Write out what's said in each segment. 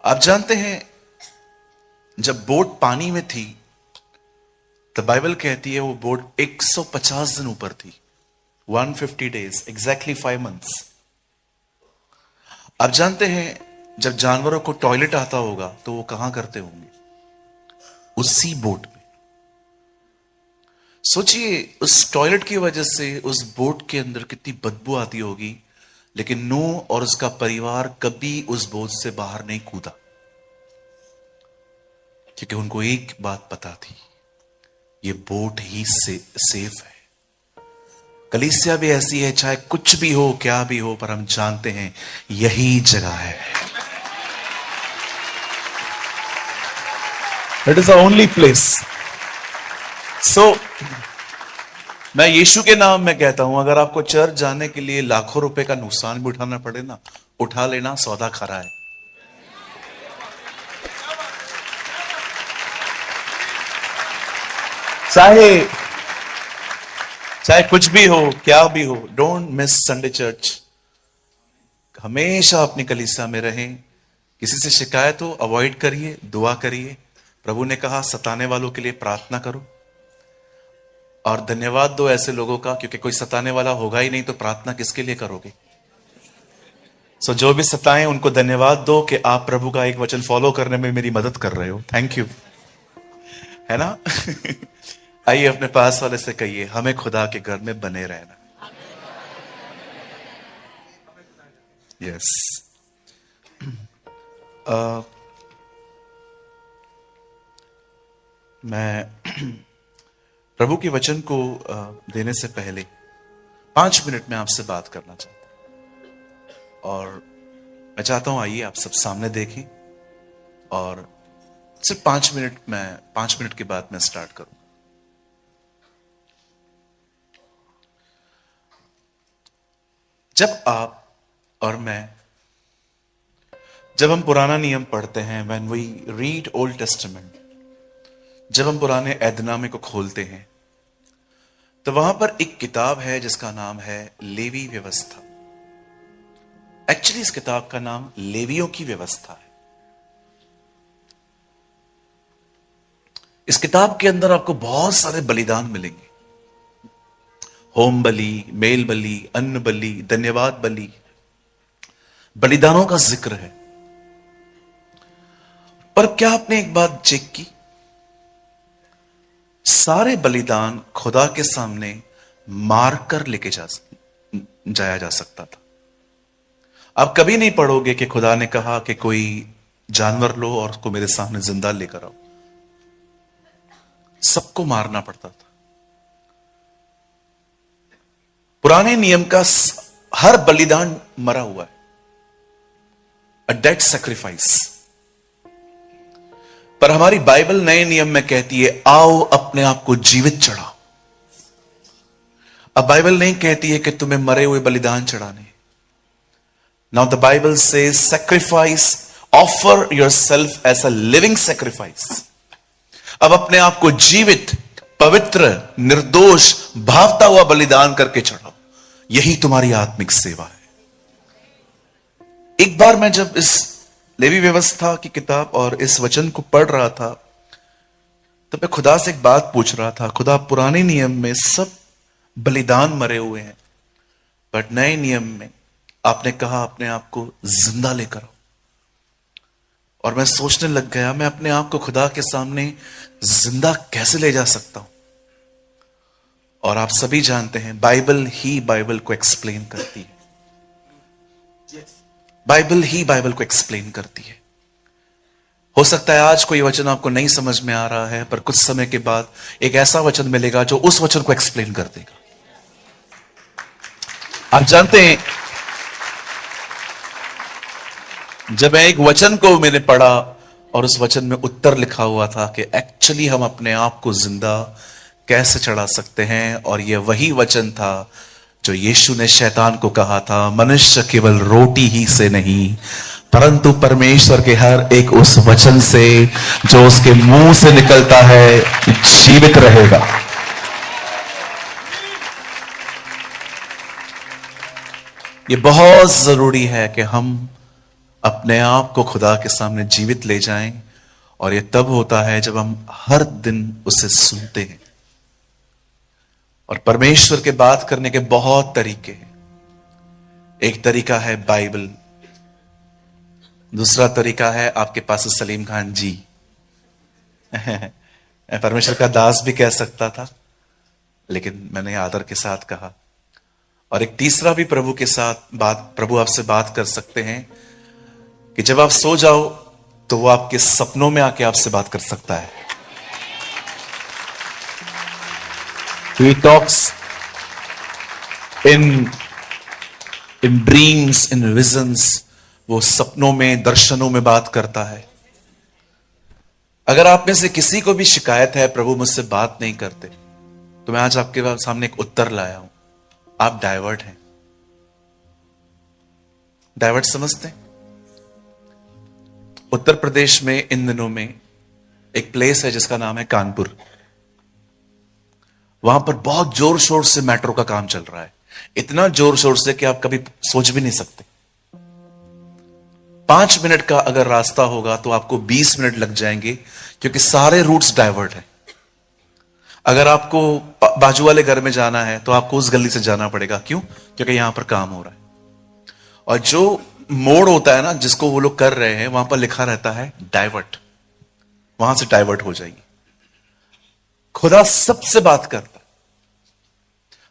आप जानते हैं जब बोट पानी में थी तो बाइबल कहती है वो बोट 150 दिन ऊपर थी, 150 days, एग्जैक्टली 5 months। आप जानते हैं जब जानवरों को टॉयलेट आता होगा तो वो कहां करते होंगे? उसी बोट में। सोचिए उस टॉयलेट की वजह से उस बोट के अंदर कितनी बदबू आती होगी, लेकिन नूह और उसका परिवार कभी उस बोट से बाहर नहीं कूदा, क्योंकि उनको एक बात पता थी, ये बोट ही सेफ है। कलीसिया भी ऐसी है, चाहे कुछ भी हो क्या भी हो, पर हम जानते हैं यही जगह है। It is the only place. So मैं यीशु के नाम में कहता हूं, अगर आपको चर्च जाने के लिए लाखों रुपए का नुकसान भी उठाना पड़े ना, उठा लेना, सौदा खरा है। चाहे कुछ भी हो क्या भी हो, डोंट मिस संडे चर्च। हमेशा अपनी कलीसिया में रहें। किसी से शिकायत हो अवॉइड करिए, दुआ करिए। प्रभु ने कहा सताने वालों के लिए प्रार्थना करो और धन्यवाद दो ऐसे लोगों का, क्योंकि कोई सताने वाला होगा ही नहीं तो प्रार्थना किसके लिए करोगे? सो जो भी सताएं उनको धन्यवाद दो कि आप प्रभु का एक वचन फॉलो करने में मेरी मदद कर रहे हो। थैंक यू, है ना? आइए अपने पास वाले से कहिए, हमें खुदा के घर में बने रहना। यस। मैं प्रभु के वचन को देने से पहले 5 मिनट में आपसे बात करना चाहता हूं, और मैं चाहता हूं आइए आप सब सामने देखें, और सिर्फ 5 मिनट के बाद मैं स्टार्ट करूंगा। जब आप और मैं, जब हम पुराना नियम पढ़ते हैं, when we read Old Testament, जब हम पुराने ऐदनामे को खोलते हैं, तो वहां पर एक किताब है जिसका नाम है लेवी व्यवस्था। एक्चुअली इस किताब का नाम लेवियों की व्यवस्था है। इस किताब के अंदर आपको बहुत सारे बलिदान मिलेंगे, होम बलि, मेल बलि, अन्न बलि, धन्यवाद बलि, बलिदानों का जिक्र है। पर क्या आपने एक बात चेक की? सारे बलिदान खुदा के सामने मारकर लेके जाया जा सकता था। आप कभी नहीं पढ़ोगे कि खुदा ने कहा कि कोई जानवर लो और उसको मेरे सामने जिंदा लेकर आओ। सबको मारना पड़ता था। पुराने नियम का हर बलिदान मरा हुआ है, अ डेड सैक्रिफाइस। पर हमारी बाइबल नए नियम में कहती है आओ अपने आप को जीवित चढ़ाओ। अब बाइबल नहीं कहती है कि तुम्हें मरे हुए बलिदान चढ़ाने। Now the Bible says sacrifice, offer yourself as a living sacrifice. अब अपने आप को जीवित, पवित्र, निर्दोष, भावता हुआ बलिदान करके चढ़ाओ। यही तुम्हारी आत्मिक सेवा है। एक बार मैं जब इस लेवी व्यवस्था की किताब और इस वचन को पढ़ रहा था, तो मैं खुदा से एक बात पूछ रहा था, खुदा पुराने नियम में सब बलिदान मरे हुए हैं, बट नए नियम में आपने कहा अपने आप को जिंदा लेकर आओ। और मैं सोचने लग गया, मैं अपने आप को खुदा के सामने जिंदा कैसे ले जा सकता हूं? और आप सभी जानते हैं बाइबल ही बाइबल को एक्सप्लेन करती है। बाइबल ही बाइबल को एक्सप्लेन करती है। हो सकता है आज कोई वचन आपको नहीं समझ में आ रहा है, पर कुछ समय के बाद एक ऐसा वचन मिलेगा जो उस वचन को एक्सप्लेन कर देगा। आप जानते हैं जब मैं एक वचन को मैंने पढ़ा और उस वचन में उत्तर लिखा हुआ था कि एक्चुअली हम अपने आप को जिंदा कैसे चढ़ा सकते हैं, और यह वही वचन था जो यीशु ने शैतान को कहा था, मनुष्य केवल रोटी ही से नहीं परंतु परमेश्वर के हर एक उस वचन से जो उसके मुंह से निकलता है जीवित रहेगा। ये बहुत जरूरी है कि हम अपने आप को खुदा के सामने जीवित ले जाएं। और यह तब होता है जब हम हर दिन उसे सुनते हैं। और परमेश्वर के बात करने के बहुत तरीके हैं। एक तरीका है बाइबल, दूसरा तरीका है आपके पास सलीम खान जी। मैं परमेश्वर का दास भी कह सकता था, लेकिन मैंने आदर के साथ कहा। और एक तीसरा भी प्रभु आपसे बात कर सकते हैं कि जब आप सो जाओ तो वो आपके सपनों में आके आपसे बात कर सकता है। He talks in dreams, in visions. वो सपनों में, दर्शनों में बात करता है। अगर आप में से किसी को भी शिकायत है प्रभु मुझसे बात नहीं करते, तो मैं आज आपके सामने एक उत्तर लाया हूं। आप डाइवर्ट हैं। डाइवर्ट समझते हैं? उत्तर प्रदेश में इन दिनों में एक प्लेस है जिसका नाम है कानपुर। वहां पर बहुत जोर शोर से मेट्रो का काम चल रहा है। इतना जोर शोर से कि आप कभी सोच भी नहीं सकते। 5 मिनट का अगर रास्ता होगा तो आपको 20 मिनट लग जाएंगे, क्योंकि सारे रूट्स डाइवर्ट हैं। अगर आपको बाजू वाले घर में जाना है तो आपको उस गली से जाना पड़ेगा। क्यों? क्योंकि यहां पर काम हो रहा है। और जो मोड़ होता है ना जिसको वो लोग कर रहे हैं, वहां पर लिखा रहता है डाइवर्ट। वहां से डाइवर्ट हो जाइए। खुदा सबसे बात करता है।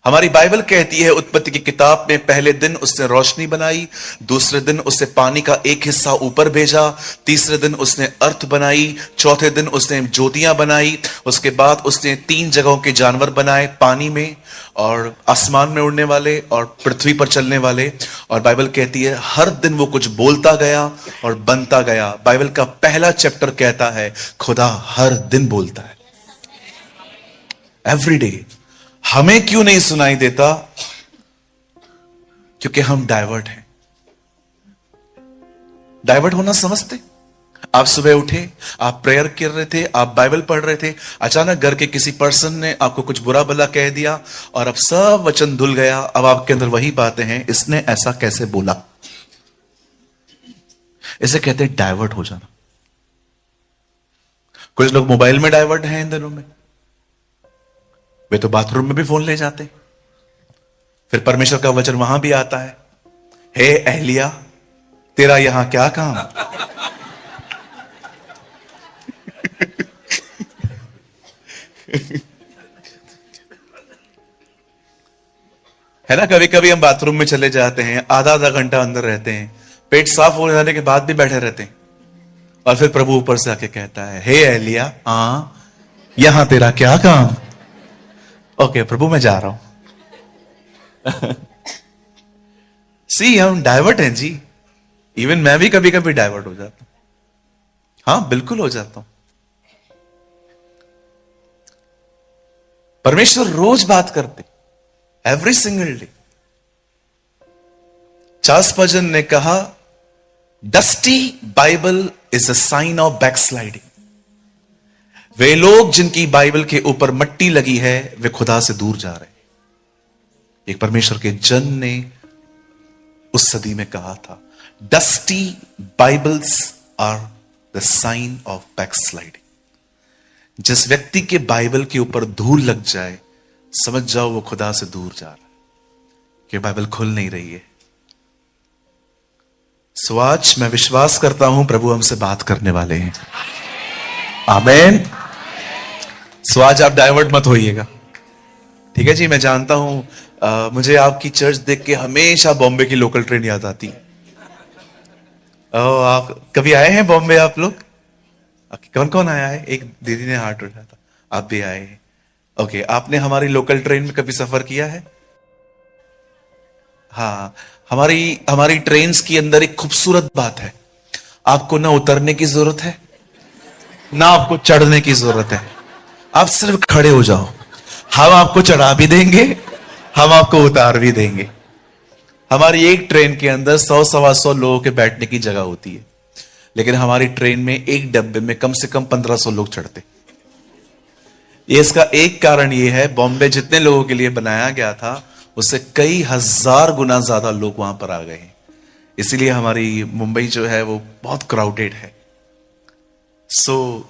हमारी बाइबल कहती है उत्पत्ति की किताब में, पहले दिन उसने रोशनी बनाई, दूसरे दिन उसने पानी का एक हिस्सा ऊपर भेजा, तीसरे दिन उसने अर्थ बनाई, चौथे दिन उसने ज्योतियां बनाई। उसके बाद उसने 3 जगहों के जानवर बनाए, पानी में और आसमान में उड़ने वाले और पृथ्वी पर चलने वाले। और बाइबल कहती है हर दिन वो कुछ बोलता गया और बनता गया। बाइबल का पहला चैप्टर कहता है खुदा हर दिन बोलता है, एवरी डे। हमें क्यों नहीं सुनाई देता? क्योंकि हम डाइवर्ट हैं। डाइवर्ट होना समझते? आप सुबह उठे, आप प्रेयर कर रहे थे, आप बाइबल पढ़ रहे थे, अचानक घर के किसी पर्सन ने आपको कुछ बुरा भला कह दिया और अब सब वचन धुल गया। अब आपके अंदर वही बातें हैं, इसने ऐसा कैसे बोला। इसे कहते हैं डाइवर्ट हो जाना। कुछ लोग मोबाइल में डाइवर्ट हैं इन दिनों में। वे तो बाथरूम में भी फोन ले जाते। फिर परमेश्वर का वचन वहां भी आता है, हे एलिया तेरा यहां क्या काम। है ना, कभी कभी हम बाथरूम में चले जाते हैं, आधा आधा घंटा अंदर रहते हैं, पेट साफ हो जाने के बाद भी बैठे रहते हैं। और फिर प्रभु ऊपर से आके कहता है, हे एलिया यहां तेरा क्या काम। ओके प्रभु मैं जा रहा हूं। सी हम डाइवर्ट हैं जी। इवन मैं भी कभी कभी डाइवर्ट हो जाता हूं। हाँ बिल्कुल हो जाता हूं। परमेश्वर रोज बात करते, every single day. Charles Spurgeon ने कहा, dusty Bible is a sign of backsliding. वे लोग जिनकी बाइबल के ऊपर मट्टी लगी है वे खुदा से दूर जा रहे हैं। एक परमेश्वर के जन ने उस सदी में कहा था, dusty Bibles are the sign of backsliding. जिस व्यक्ति के बाइबल के ऊपर धूल लग जाए समझ जाओ वो खुदा से दूर जा रहा है, कि बाइबल खुल नहीं रही है। सो आज मैं विश्वास करता हूं प्रभु हमसे बात करने वाले हैं। आमेन। सो आज आप डाइवर्ट मत होइएगा, ठीक है जी। मैं जानता हूं मुझे आपकी चर्च देख के हमेशा बॉम्बे की लोकल ट्रेन याद आती है। आप कभी आए हैं बॉम्बे आप लोग? कौन कौन आया है? एक दीदी ने हाथ उठाया था, आप भी आए हैं। ओके, आपने हमारी लोकल ट्रेन में कभी सफर किया है? हाँ, हमारी ट्रेन्स के अंदर एक खूबसूरत बात है, आपको ना उतरने की जरूरत है ना आपको चढ़ने की जरूरत है। आप सिर्फ खड़े हो जाओ, हम आपको चढ़ा भी देंगे, हम आपको उतार भी देंगे। हमारी एक ट्रेन के अंदर 100-125 लोगों के बैठने की जगह होती है, लेकिन हमारी ट्रेन में एक डब्बे में कम से कम 1500 लोग चढ़ते। ये इसका एक कारण ये है, बॉम्बे जितने लोगों के लिए बनाया गया था उससे कई हजार गुना ज्यादा लोग वहां पर आ गए हैं। इसीलिए हमारी मुंबई जो है वो बहुत क्राउडेड है।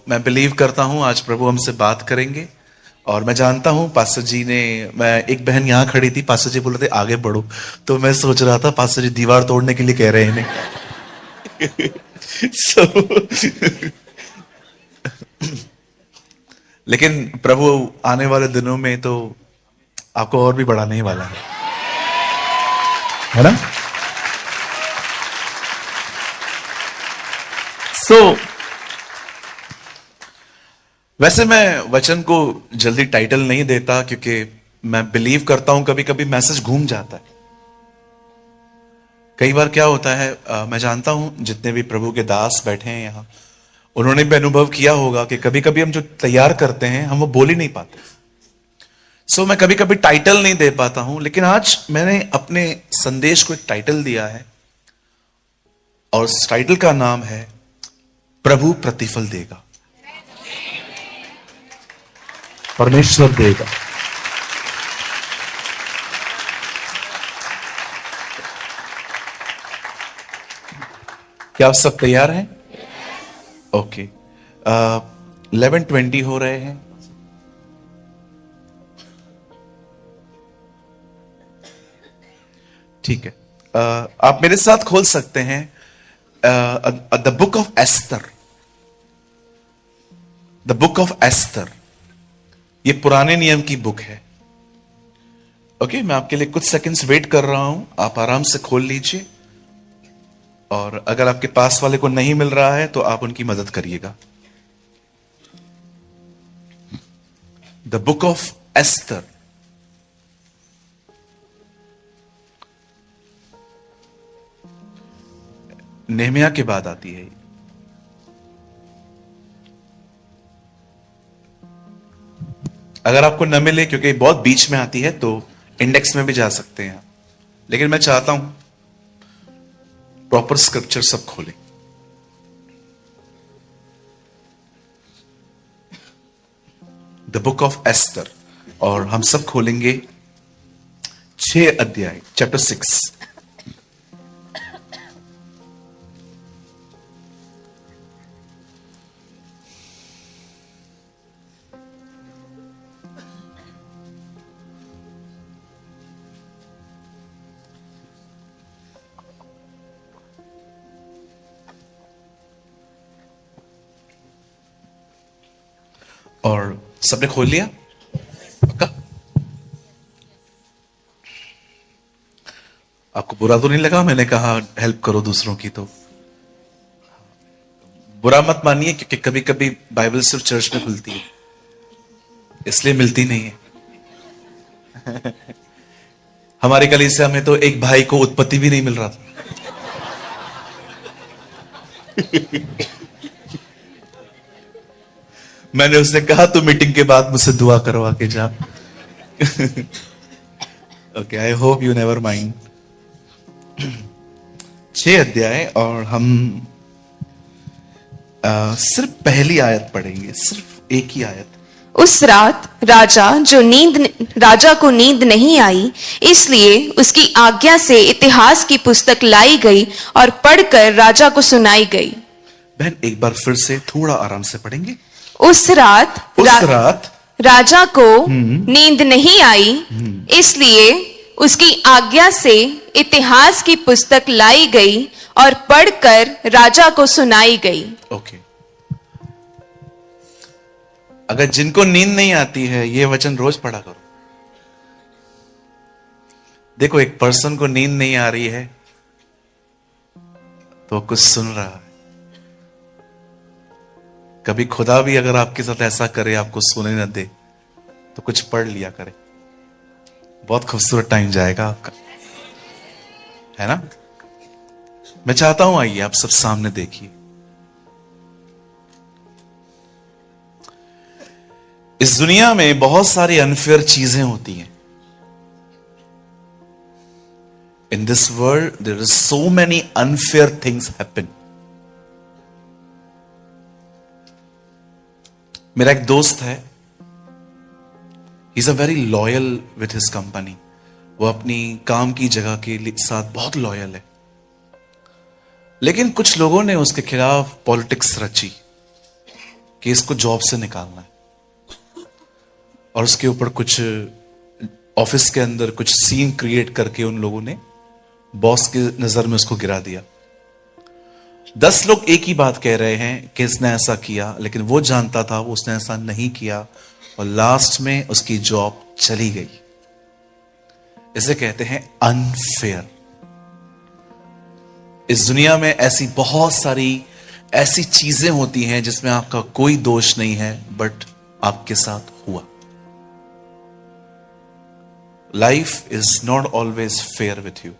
मैं बिलीव करता हूं आज प्रभु हमसे बात करेंगे। और मैं जानता हूं पास्टर जी ने, मैं एक बहन यहां खड़ी थी, पास्टर जी बोल रहे थे आगे बढ़ो, तो मैं सोच रहा था पास्टर जी दीवार तोड़ने के लिए कह रहे हैं इन्हें। लेकिन प्रभु आने वाले दिनों में तो आपको और भी बढ़ाने ही वाला है ना? वैसे मैं वचन को जल्दी टाइटल नहीं देता, क्योंकि मैं बिलीव करता हूं कभी कभी मैसेज घूम जाता है। कई बार क्या होता है, मैं जानता हूं जितने भी प्रभु के दास बैठे हैं यहां, उन्होंने भी अनुभव किया होगा कि कभी कभी हम जो तैयार करते हैं हम वो बोल ही नहीं पाते। मैं कभी कभी टाइटल नहीं दे पाता हूं, लेकिन आज मैंने अपने संदेश को एक टाइटल दिया है, और उस टाइटल का नाम है प्रभु प्रतिफल देगा, परमेश्वर देगा। क्या आप सब तैयार हैं? ओके। 11:20 हो रहे हैं। ठीक है, आप मेरे साथ खोल सकते हैं the book of Esther. The book of Esther, ये पुराने नियम की बुक है। ओके, मैं आपके लिए कुछ सेकंड्स वेट कर रहा हूं, आप आराम से खोल लीजिए, और अगर आपके पास वाले को नहीं मिल रहा है तो आप उनकी मदद करिएगा। The book of Esther. Nehemiah के बाद आती है। अगर आपको न मिले, क्योंकि बहुत बीच में आती है, तो इंडेक्स में भी जा सकते हैं, लेकिन मैं चाहता हूं प्रॉपर स्क्रिप्चर सब खोलें। द बुक ऑफ एस्तर, और हम सब खोलेंगे 6 अध्याय, चैप्टर 6। और सबने खोल लिया? पक्का? आपको बुरा तो नहीं लगा मैंने कहा हेल्प करो दूसरों की? तो बुरा मत मानिए, क्योंकि कभी कभी बाइबल सिर्फ चर्च में खुलती है, इसलिए मिलती नहीं है। हमारे कलीसिया में तो एक भाई को उत्पत्ति भी नहीं मिल रहा था। मैंने उससे कहा तू मीटिंग के बाद मुझसे दुआ करवा के जा। Okay, I hope you never mind. 6 अध्याय, और हम सिर्फ पहली आयत पढ़ेंगे, सिर्फ एक ही आयत। उस रात राजा को नींद नहीं आई, इसलिए उसकी आज्ञा से इतिहास की पुस्तक लाई गई और पढ़कर राजा को सुनाई गई। बहन एक बार फिर से थोड़ा आराम से पढ़ेंगे। उस रात राजा को नींद नहीं आई, इसलिए उसकी आज्ञा से इतिहास की पुस्तक लाई गई और पढ़कर राजा को सुनाई गई। ओके। अगर जिनको नींद नहीं आती है, ये वचन रोज पढ़ा करो। देखो, एक पर्सन को नींद नहीं आ रही है तो कुछ सुन रहा है। कभी खुदा भी अगर आपके साथ ऐसा करे, आपको सोने न दे, तो कुछ पढ़ लिया करे, बहुत खूबसूरत टाइम जाएगा आपका, है ना? मैं चाहता हूं आइए आप सब सामने देखिए। इस दुनिया में बहुत सारी अनफेयर चीजें होती हैं। In this world there is so many unfair things happen. मेरा एक दोस्त है, he is a very loyal with his company. वो अपनी काम की जगह के साथ बहुत लॉयल है। लेकिन कुछ लोगों ने उसके खिलाफ पॉलिटिक्स रची कि इसको जॉब से निकालना है, और उसके ऊपर कुछ ऑफिस के अंदर कुछ सीन क्रिएट करके उन लोगों ने बॉस की नजर में उसको गिरा दिया। 10 लोग एक ही बात कह रहे हैं कि इसने ऐसा किया, लेकिन वो जानता था वो उसने ऐसा नहीं किया, और लास्ट में उसकी जॉब चली गई। इसे कहते हैं अनफेयर। इस दुनिया में ऐसी बहुत सारी ऐसी चीजें होती हैं जिसमें आपका कोई दोष नहीं है, बट आपके साथ हुआ। Life is not always fair with you.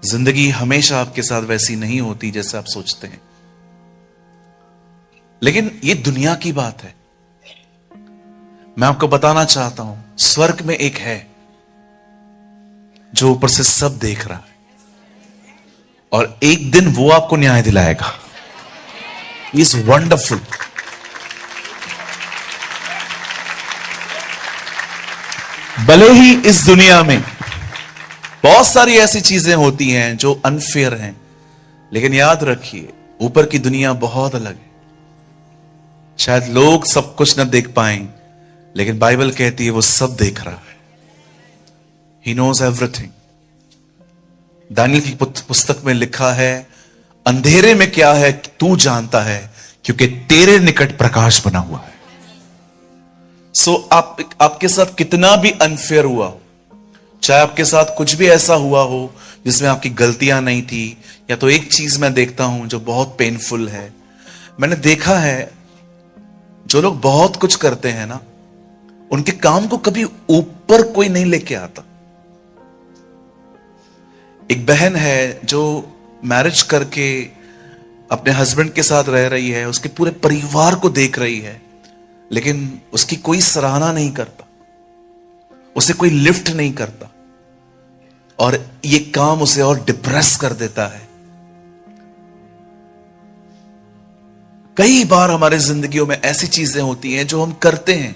जिंदगी हमेशा आपके साथ वैसी नहीं होती जैसे आप सोचते हैं, लेकिन ये दुनिया की बात है। मैं आपको बताना चाहता हूं, स्वर्ग में एक है जो ऊपर से सब देख रहा है, और एक दिन वो आपको न्याय दिलाएगा। Is wonderful. भले ही इस दुनिया में बहुत सारी ऐसी चीजें होती हैं जो अनफेयर हैं, लेकिन याद रखिए ऊपर की दुनिया बहुत अलग है। शायद लोग सब कुछ न देख पाएं, लेकिन बाइबल कहती है वो सब देख रहा है। He knows everything. दानियल की पुस्तक में लिखा है, अंधेरे में क्या है तू जानता है, क्योंकि तेरे निकट प्रकाश बना हुआ है। सो आपके साथ कितना भी अनफेयर हुआ हो, चाहे आपके साथ कुछ भी ऐसा हुआ हो जिसमें आपकी गलतियां नहीं थी, या तो एक चीज मैं देखता हूं जो बहुत पेनफुल है। मैंने देखा है जो लोग बहुत कुछ करते हैं ना, उनके काम को कभी ऊपर कोई नहीं लेके आता। एक बहन है जो मैरिज करके अपने हस्बैंड के साथ रह रही है, उसके पूरे परिवार को देख रही है, लेकिन उसकी कोई सराहना नहीं करता, उसे कोई लिफ्ट नहीं करता, और ये काम उसे और डिप्रेस कर देता है। कई बार हमारे जिंदगियों में ऐसी चीजें होती हैं जो हम करते हैं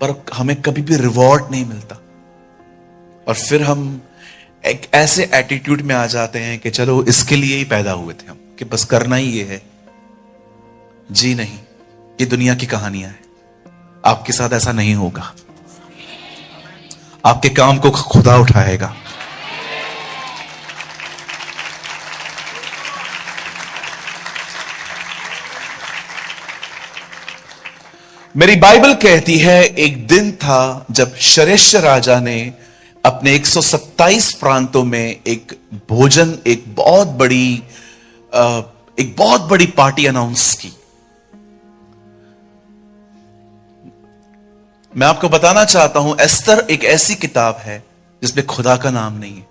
पर हमें कभी भी रिवॉर्ड नहीं मिलता, और फिर हम एक ऐसे एटीट्यूड में आ जाते हैं कि चलो इसके लिए ही पैदा हुए थे हम, कि बस करना ही ये है। जी नहीं, ये दुनिया की कहानियां हैं। आपके साथ ऐसा नहीं होगा। आपके काम को खुदा उठाएगा। मेरी बाइबल कहती है एक दिन था जब शरेश राजा ने अपने 127 प्रांतों में एक भोजन, एक बहुत बड़ी पार्टी अनाउंस की। मैं आपको बताना चाहता हूं, एस्तर एक ऐसी किताब है जिसमें खुदा का नाम नहीं है।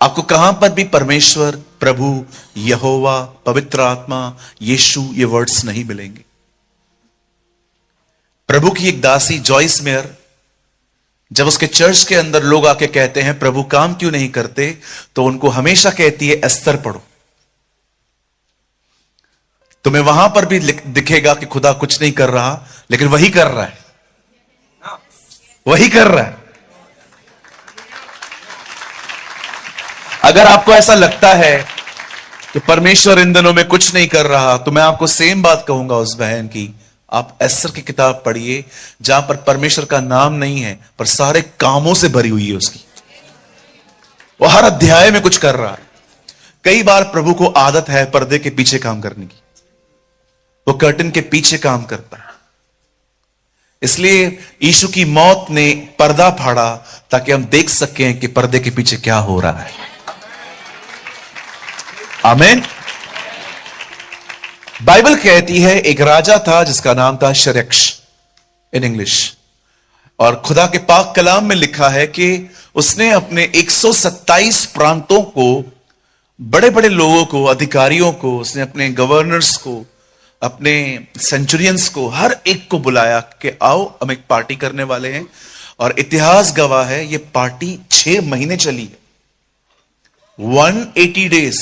आपको कहां पर भी परमेश्वर, प्रभु, यहोवा, पवित्र आत्मा, यीशु ये वर्ड्स नहीं मिलेंगे। प्रभु की एक दासी जॉइस मेयर, जब उसके चर्च के अंदर लोग आके कहते हैं प्रभु काम क्यों नहीं करते, तो उनको हमेशा कहती है एस्तर पढ़ो। तुम्हें वहां पर भी दिखेगा कि खुदा कुछ नहीं कर रहा, लेकिन वही कर रहा है, वही कर रहा है। अगर आपको ऐसा लगता है कि परमेश्वर इन दिनों में कुछ नहीं कर रहा, तो मैं आपको सेम बात कहूंगा उस बहन की। आप एस्तर की किताब पढ़िए, जहां पर परमेश्वर का नाम नहीं है, पर सारे कामों से भरी हुई है उसकी। वो हर अध्याय में कुछ कर रहा है। कई बार प्रभु को आदत है पर्दे के पीछे काम करने की, वो कर्टन के पीछे काम करता है। इसलिए यीशु की मौत ने पर्दा फाड़ा ताकि हम देख सकें कि पर्दे के पीछे क्या हो रहा है। आमीन। बाइबल कहती है एक राजा था जिसका नाम था शरेक्श इन इंग्लिश, और खुदा के पाक कलाम में लिखा है कि उसने अपने 127 प्रांतों को, बड़े बड़े लोगों को, अधिकारियों को, उसने अपने गवर्नर्स को, अपने सेंचुरियंस को, हर एक को बुलाया कि आओ हम एक पार्टी करने वाले हैं। और इतिहास गवाह है ये पार्टी 6 महीने चली है, 180 डेज।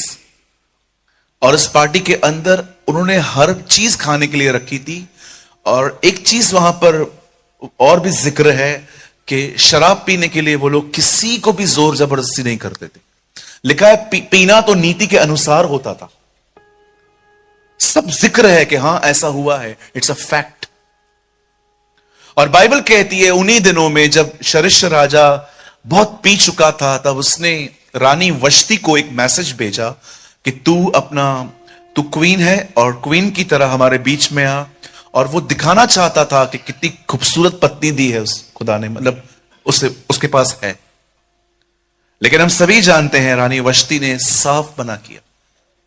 और इस पार्टी के अंदर उन्होंने हर चीज खाने के लिए रखी थी, और एक चीज वहां पर और भी जिक्र है कि शराब पीने के लिए वो लोग किसी को भी जोर जबरदस्ती नहीं करते थे। लिखा है पीना तो नीति के अनुसार होता था। सब जिक्र है कि हां ऐसा हुआ है, इट्स अ फैक्ट। और बाइबल कहती है उन्हीं दिनों में जब शरिश राजा बहुत पी चुका था, तब उसने रानी वश्ती को एक मैसेज भेजा कि तू क्वीन है और क्वीन की तरह हमारे बीच में आ। और वो दिखाना चाहता था कि कितनी खूबसूरत पत्नी दी है उस खुदा ने, मतलब उसके पास है। लेकिन हम सभी जानते हैं रानी वश्ती ने साफ मना किया,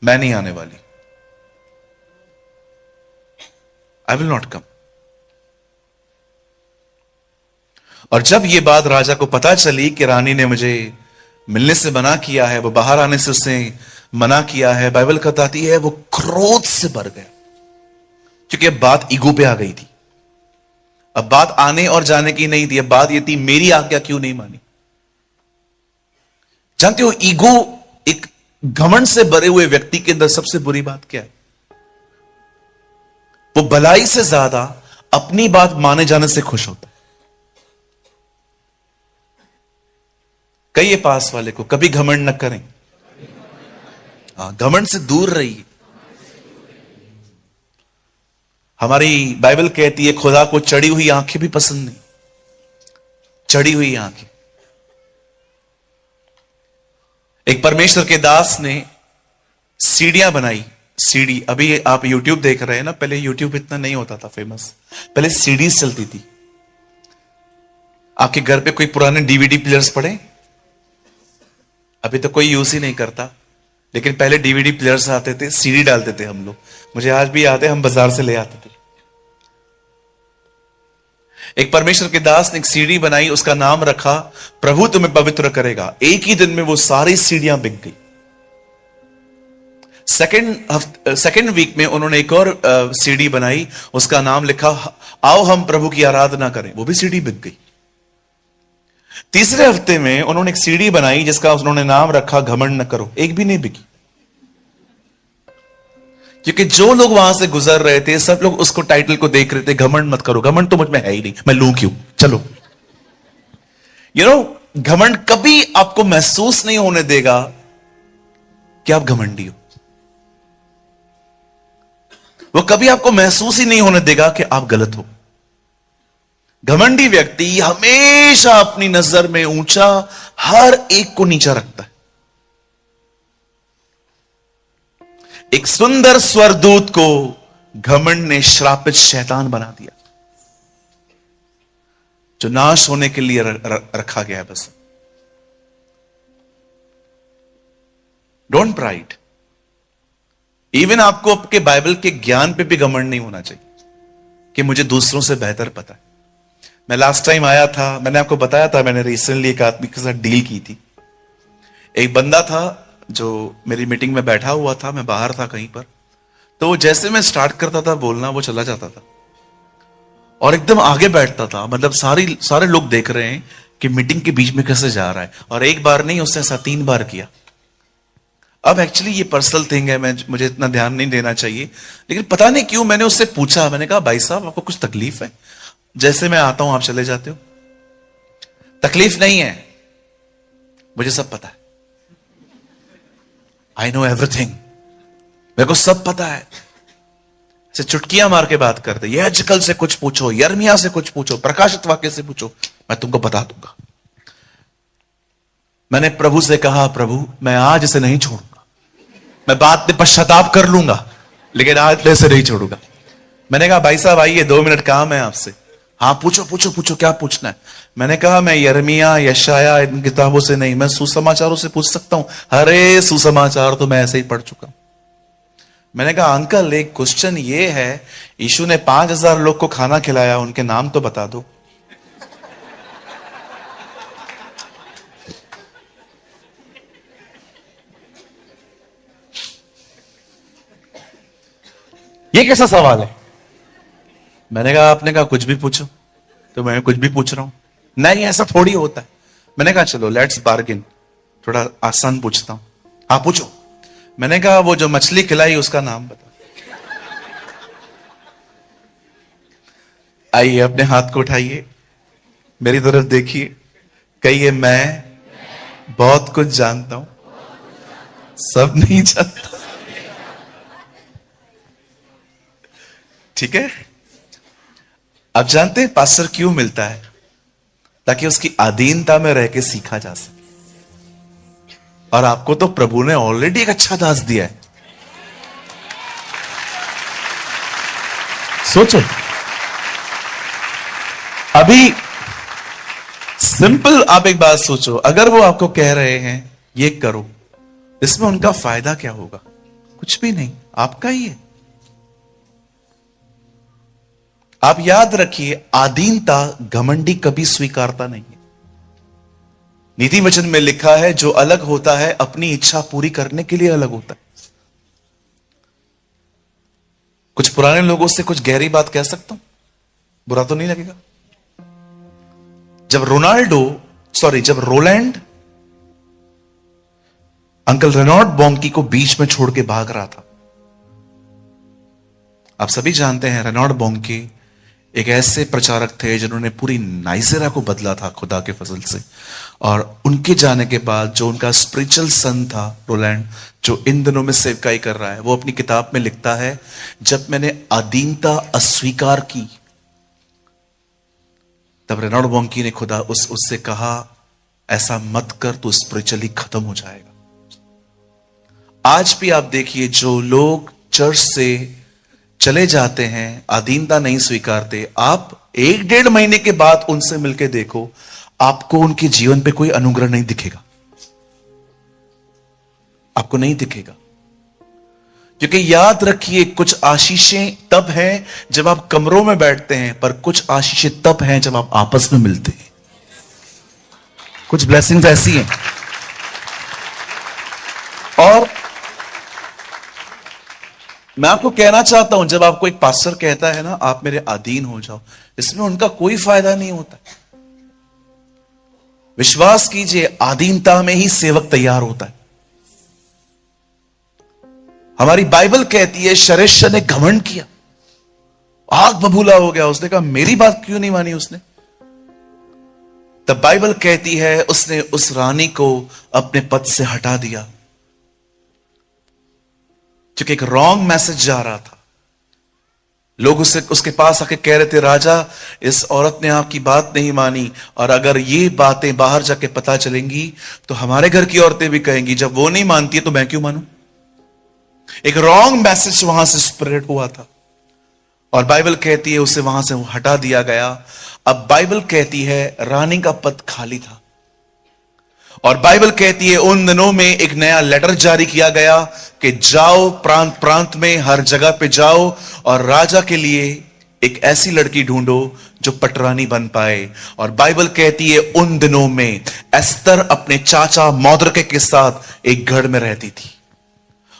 मैं नहीं आने वाली, आई विल नॉट कम। और जब यह बात राजा को पता चली कि रानी ने मुझे मिलने से मना किया है, वो बाहर आने से उसने मना किया है, बाइबल बताती है वो क्रोध से भर गया, क्योंकि अब बात ईगो पे आ गई थी। अब बात आने और जाने की नहीं थी, अब बात यह थी मेरी आज्ञा क्यों नहीं मानी। जानते हो ईगो, एक घमंड से भरे हुए व्यक्ति के अंदर सबसे बुरी बात क्या है? वो भलाई से ज्यादा अपनी बात माने जाने से खुश होता है। कहिए पास वाले को कभी घमंड न करें, घमंड से दूर रहिए। हमारी बाइबल कहती है खुदा को चढ़ी हुई आंखें भी पसंद नहीं, चढ़ी हुई आंखें। एक परमेश्वर के दास ने सीढ़ियां बनाई, सीढ़ी। अभी आप YouTube देख रहे हैं ना, पहले YouTube इतना नहीं होता था फेमस, पहले सीडीज चलती थी। आपके घर पे कोई पुराने DVD प्लेयर्स पड़े? अभी तो कोई यूज ही नहीं करता, लेकिन पहले DVD प्लेयर्स आते थे, सीडी डालते थे हम लोग। मुझे आज भी याद है, हम बाजार से ले आते थे। एक परमेश्वर के दास ने एक सीडी बनाई, उसका नाम रखा प्रभु तुम्हें पवित्र करेगा। एक ही दिन में वो सारी सीढ़ियां बिक गई। सेकेंड वीक में उन्होंने एक और सीडी बनाई, उसका नाम लिखा आओ हम प्रभु की आराधना करें, वो भी सीडी बिक गई। तीसरे हफ्ते में उन्होंने एक सीडी बनाई जिसका उन्होंने नाम रखा घमंड न करो, एक भी नहीं बिकी। क्योंकि जो लोग वहां से गुजर रहे थे सब लोग उसको टाइटल को देख रहे थे, घमंड मत करो, घमंड तो मुझ में है ही नहीं, मैं लूं क्यों, चलो। घमंड कभी आपको महसूस नहीं होने देगा कि आप घमंडी हो। वो कभी आपको महसूस ही नहीं होने देगा कि आप गलत हो। घमंडी व्यक्ति हमेशा अपनी नजर में ऊंचा, हर एक को नीचा रखता है। एक सुंदर स्वरदूत को घमंड ने श्रापित शैतान बना दिया, जो नाश होने के लिए रखा गया है। बस डोंट प्राइड। इवन आपको आपके बाइबल के ज्ञान पे भी घमंड नहीं होना चाहिए कि मुझे दूसरों से बेहतर पता है। मैं लास्ट टाइम आया था, मैंने आपको बताया था, मैंने रिसेंटली एक आदमी के साथ डील की थी। एक बंदा था जो मेरी मीटिंग में बैठा हुआ था, मैं बाहर था कहीं पर, तो जैसे मैं स्टार्ट करता था बोलना, वो चला जाता था और एकदम आगे बैठता था। मतलब सारे लोग देख रहे हैं कि मीटिंग के बीच में कैसे जा रहा है। और एक बार नहीं, उसने ऐसा 3 बार किया। अब एक्चुअली ये पर्सनल थिंग है, मुझे इतना ध्यान नहीं देना चाहिए, लेकिन पता नहीं क्यों मैंने उससे पूछा, मैंने कहा भाई साहब आपको कुछ तकलीफ है? जैसे मैं आता हूं आप चले जाते हो। तकलीफ नहीं है, मुझे सब पता है, आई नो एवरीथिंग, मेरे को सब पता है। ऐसे चुटकियां मार के बात करते, ये अजकल से कुछ पूछो, यर्मिया से कुछ पूछो, प्रकाशित वाक्य से पूछो, मैं तुमको बता दूंगा। मैंने प्रभु से कहा प्रभु मैं आज इसे नहीं छोड़ूंगा, मैं बाद में पश्चाताप कर लूंगा, लेकिन आज इसे नहीं छोड़ूंगा। मैंने कहा भाई साहब आइए, 2 मिनट काम है आपसे। हाँ पूछो पूछो पूछो, क्या पूछना है? मैंने कहा मैं यर्मिया यशाया इन किताबों से नहीं, मैं सुसमाचारों से पूछ सकता हूं। अरे सुसमाचार तो मैं ऐसे ही पढ़ चुका हूं। मैंने कहा अंकल एक क्वेश्चन ये है, यीशु ने 5000 लोग को खाना खिलाया, उनके नाम तो बता दो। ये कैसा सवाल है? मैंने कहा आपने कहा कुछ भी पूछो, तो मैं कुछ भी पूछ रहा हूं। नहीं ऐसा थोड़ी होता है। मैंने कहा चलो लेट्स बार्गिन, थोड़ा आसान पूछता हूं। हाँ पूछो। मैंने कहा वो जो मछली खिलाई उसका नाम बता। आइए अपने हाथ को उठाइए, मेरी तरफ देखिए, कहिए मैं बहुत कुछ जानता हूं सब नहीं जानता। ठीक है, अब जानते हैं पास्टर क्यों मिलता है? ताकि उसकी अधीनता में रह के सीखा जा सके। और आपको तो प्रभु ने ऑलरेडी एक अच्छा दास दिया है। सोचो, अभी सिंपल आप एक बात सोचो, अगर वो आपको कह रहे हैं ये करो, इसमें उनका फायदा क्या होगा? कुछ भी नहीं, आपका ही है। आप याद रखिए, अधीनता घमंडी कभी स्वीकारता नहीं है। नीति वचन में लिखा है, जो अलग होता है अपनी इच्छा पूरी करने के लिए अलग होता है। कुछ पुराने लोगों से कुछ गहरी बात कह सकता हूं, बुरा तो नहीं लगेगा? जब रोलैंड अंकल रेनॉल्ड बॉन्की को बीच में छोड़ के भाग रहा था। आप सभी जानते हैं रेनॉल्ड बॉन्की एक ऐसे प्रचारक थे जिन्होंने पूरी नाइजीरिया को बदला था खुदा के फजल से। और उनके जाने के बाद जो उनका स्पिरिचुअल सन था रोलैंड, जो इन दिनों में सेवकाई कर रहा है, वो अपनी किताब में लिखता है, जब मैंने अधीनता अस्वीकार की तब रेनॉल्ड बॉन्की ने खुदा उससे कहा, ऐसा मत कर, तो स्पिरिचुअली खत्म हो जाएगा। आज भी आप देखिए, जो लोग चर्च से चले जाते हैं, अधीनता नहीं स्वीकारते, आप 1-1.5 महीने के बाद उनसे मिलकर देखो, आपको उनके जीवन पे कोई अनुग्रह नहीं दिखेगा। आपको नहीं दिखेगा। क्योंकि याद रखिए, कुछ आशीषें तब हैं जब आप कमरों में बैठते हैं, पर कुछ आशीषें तब हैं जब आप आपस में मिलते हैं। कुछ ब्लेसिंग्स ऐसी हैं। और मैं आपको कहना चाहता हूं, जब आपको एक पास्टर कहता है ना, आप मेरे अधीन हो जाओ, इसमें उनका कोई फायदा नहीं होता। विश्वास कीजिए, अधीनता में ही सेवक तैयार होता है। हमारी बाइबल कहती है, शरेशा ने घमंड किया, आग बबूला हो गया। उसने कहा, मेरी बात क्यों नहीं मानी उसने? तब बाइबल कहती है, उसने उस रानी को अपने पद से हटा दिया, क्योंकि एक रॉन्ग मैसेज जा रहा था। लोग उसके पास आके कह रहे थे, राजा, इस औरत ने आपकी बात नहीं मानी, और अगर ये बातें बाहर जाके पता चलेंगी तो हमारे घर की औरतें भी कहेंगी, जब वो नहीं मानती है तो मैं क्यों मानूं? एक रॉन्ग मैसेज वहां से स्प्रेड हुआ था, और बाइबल कहती है उसे वहां से हटा दिया गया। अब बाइबल कहती है रानी का पद खाली था, और बाइबल कहती है उन दिनों में एक नया लेटर जारी किया गया कि जाओ, प्रांत प्रांत में हर जगह पे जाओ, और राजा के लिए एक ऐसी लड़की ढूंढो जो पटरानी बन पाए। और बाइबल कहती है उन दिनों में एस्तर अपने चाचा मौद्रके के साथ एक घर में रहती थी,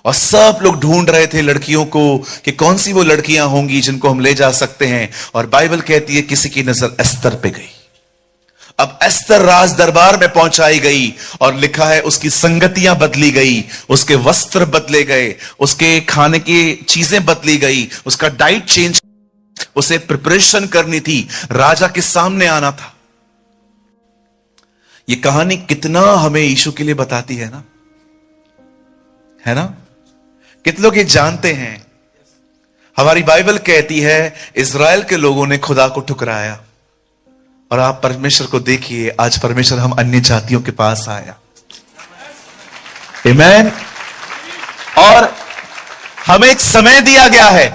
और सब लोग ढूंढ रहे थे लड़कियों को कि कौन सी वो लड़कियां होंगी जिनको हम ले जा सकते हैं। और बाइबल कहती है किसी की नजर एस्तर पे गई। अब एस्तर राज दरबार में पहुंचाई गई, और लिखा है उसकी संगतियां बदली गई, उसके वस्त्र बदले गए, उसके खाने की चीजें बदली गई, उसका डाइट चेंज, उसे प्रिपरेशन करनी थी, राजा के सामने आना था। यह कहानी कितना हमें यीशु के लिए बताती है ना, है ना? कितने लोग ये जानते हैं? हमारी बाइबल कहती है इज़राइल के लोगों ने खुदा को ठुकराया, और आप परमेश्वर को देखिए, आज परमेश्वर हम अन्य जातियों के पास आया। आमीन। और हमें एक समय दिया गया है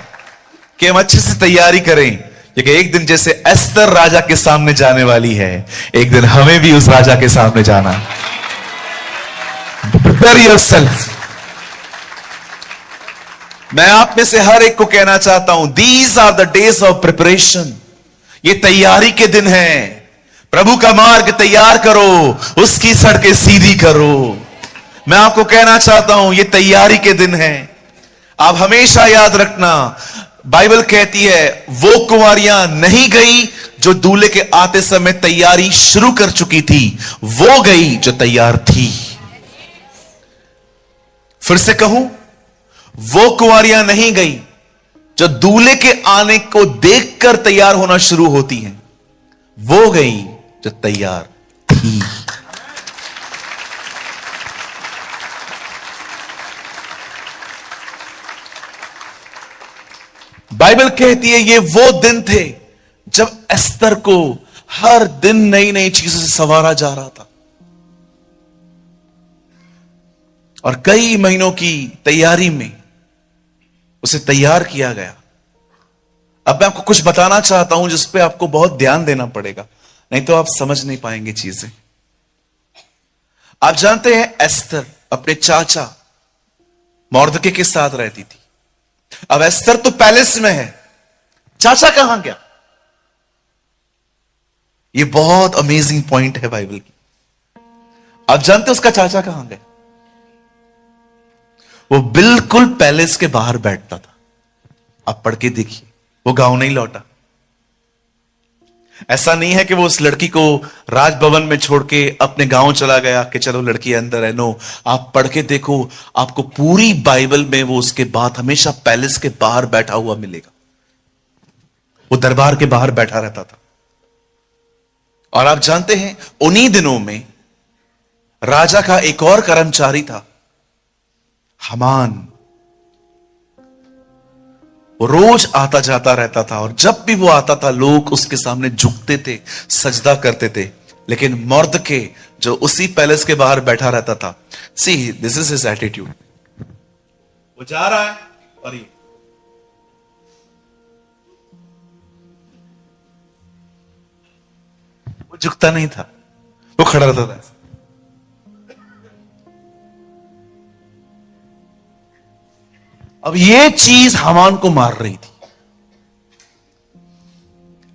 कि हम अच्छे से तैयारी करें, क्योंकि एक दिन जैसे एस्तर राजा के सामने जाने वाली है, एक दिन हमें भी उस राजा के सामने जाना। Prepare yourself. मैं आप में से हर एक को कहना चाहता हूं, these are the days of preparation. ये तैयारी के दिन हैं। प्रभु का मार्ग तैयार करो, उसकी सड़कें सीधी करो। मैं आपको कहना चाहता हूं, ये तैयारी के दिन हैं। आप हमेशा याद रखना, बाइबल कहती है वो कुंवारियां नहीं गई जो दूल्हे के आते समय तैयारी शुरू कर चुकी थी, वो गई जो तैयार थी। फिर से कहूं, वो कुंवारियां नहीं गई जो दूल्हे के आने को देखकर तैयार होना शुरू होती हैं, वो गई जो तैयार थी। बाइबल कहती है ये वो दिन थे जब एस्तर को हर दिन नई नई चीजों से संवारा जा रहा था और कई महीनों की तैयारी में उसे तैयार किया गया। अब मैं आपको कुछ बताना चाहता हूं जिस पे आपको बहुत ध्यान देना पड़ेगा, नहीं तो आप समझ नहीं पाएंगे चीजें। आप जानते हैं एस्तर अपने चाचा मोर्दके के साथ रहती थी। अब एस्तर तो पैलेस में है, चाचा कहां गया? ये बहुत अमेजिंग पॉइंट है बाइबल की। आप जानते हैं उसका चाचा कहां गया? वो बिल्कुल पैलेस के बाहर बैठता था। आप पढ़ के देखिए, वो गांव नहीं लौटा। ऐसा नहीं है कि वो उस लड़की को राजभवन में छोड़ के अपने गांव चला गया कि चलो लड़की अंदर है। नो, आप पढ़ के देखो, आपको पूरी बाइबल में वो उसके बाद हमेशा पैलेस के बाहर बैठा हुआ मिलेगा। वो दरबार के बाहर बैठा रहता था। और आप जानते हैं उन्हीं दिनों में राजा का एक और कर्मचारी था, हमान। वो रोज आता जाता रहता था और जब भी वो आता था लोग उसके सामने झुकते थे, सजदा करते थे। लेकिन मोर्दके जो उसी पैलेस के बाहर बैठा रहता था, see this is his attitude. वो जा रहा है और ये वो झुकता नहीं था, वो खड़ा रहता था। अब ये चीज हामान को मार रही थी।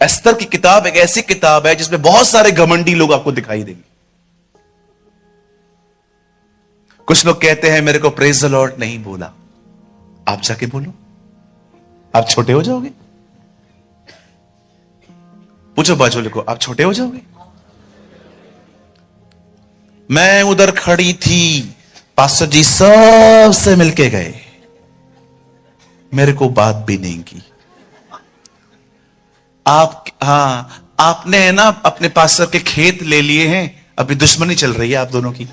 एस्तर की किताब एक ऐसी किताब है जिसमें बहुत सारे घमंडी लोग आपको दिखाई देंगे। कुछ लोग कहते हैं मेरे को प्रेज द लॉर्ड नहीं बोला, आप जाके बोलो, आप छोटे हो जाओगे। पूछो बाजू वाले को, आप छोटे हो जाओगे। मैं उधर खड़ी थी, पास्टर जी सबसे मिलके गए, मेरे को बात भी नहीं की। आपने है ना अपने पास्टर के खेत ले लिए हैं, अभी दुश्मनी चल रही है आप दोनों की।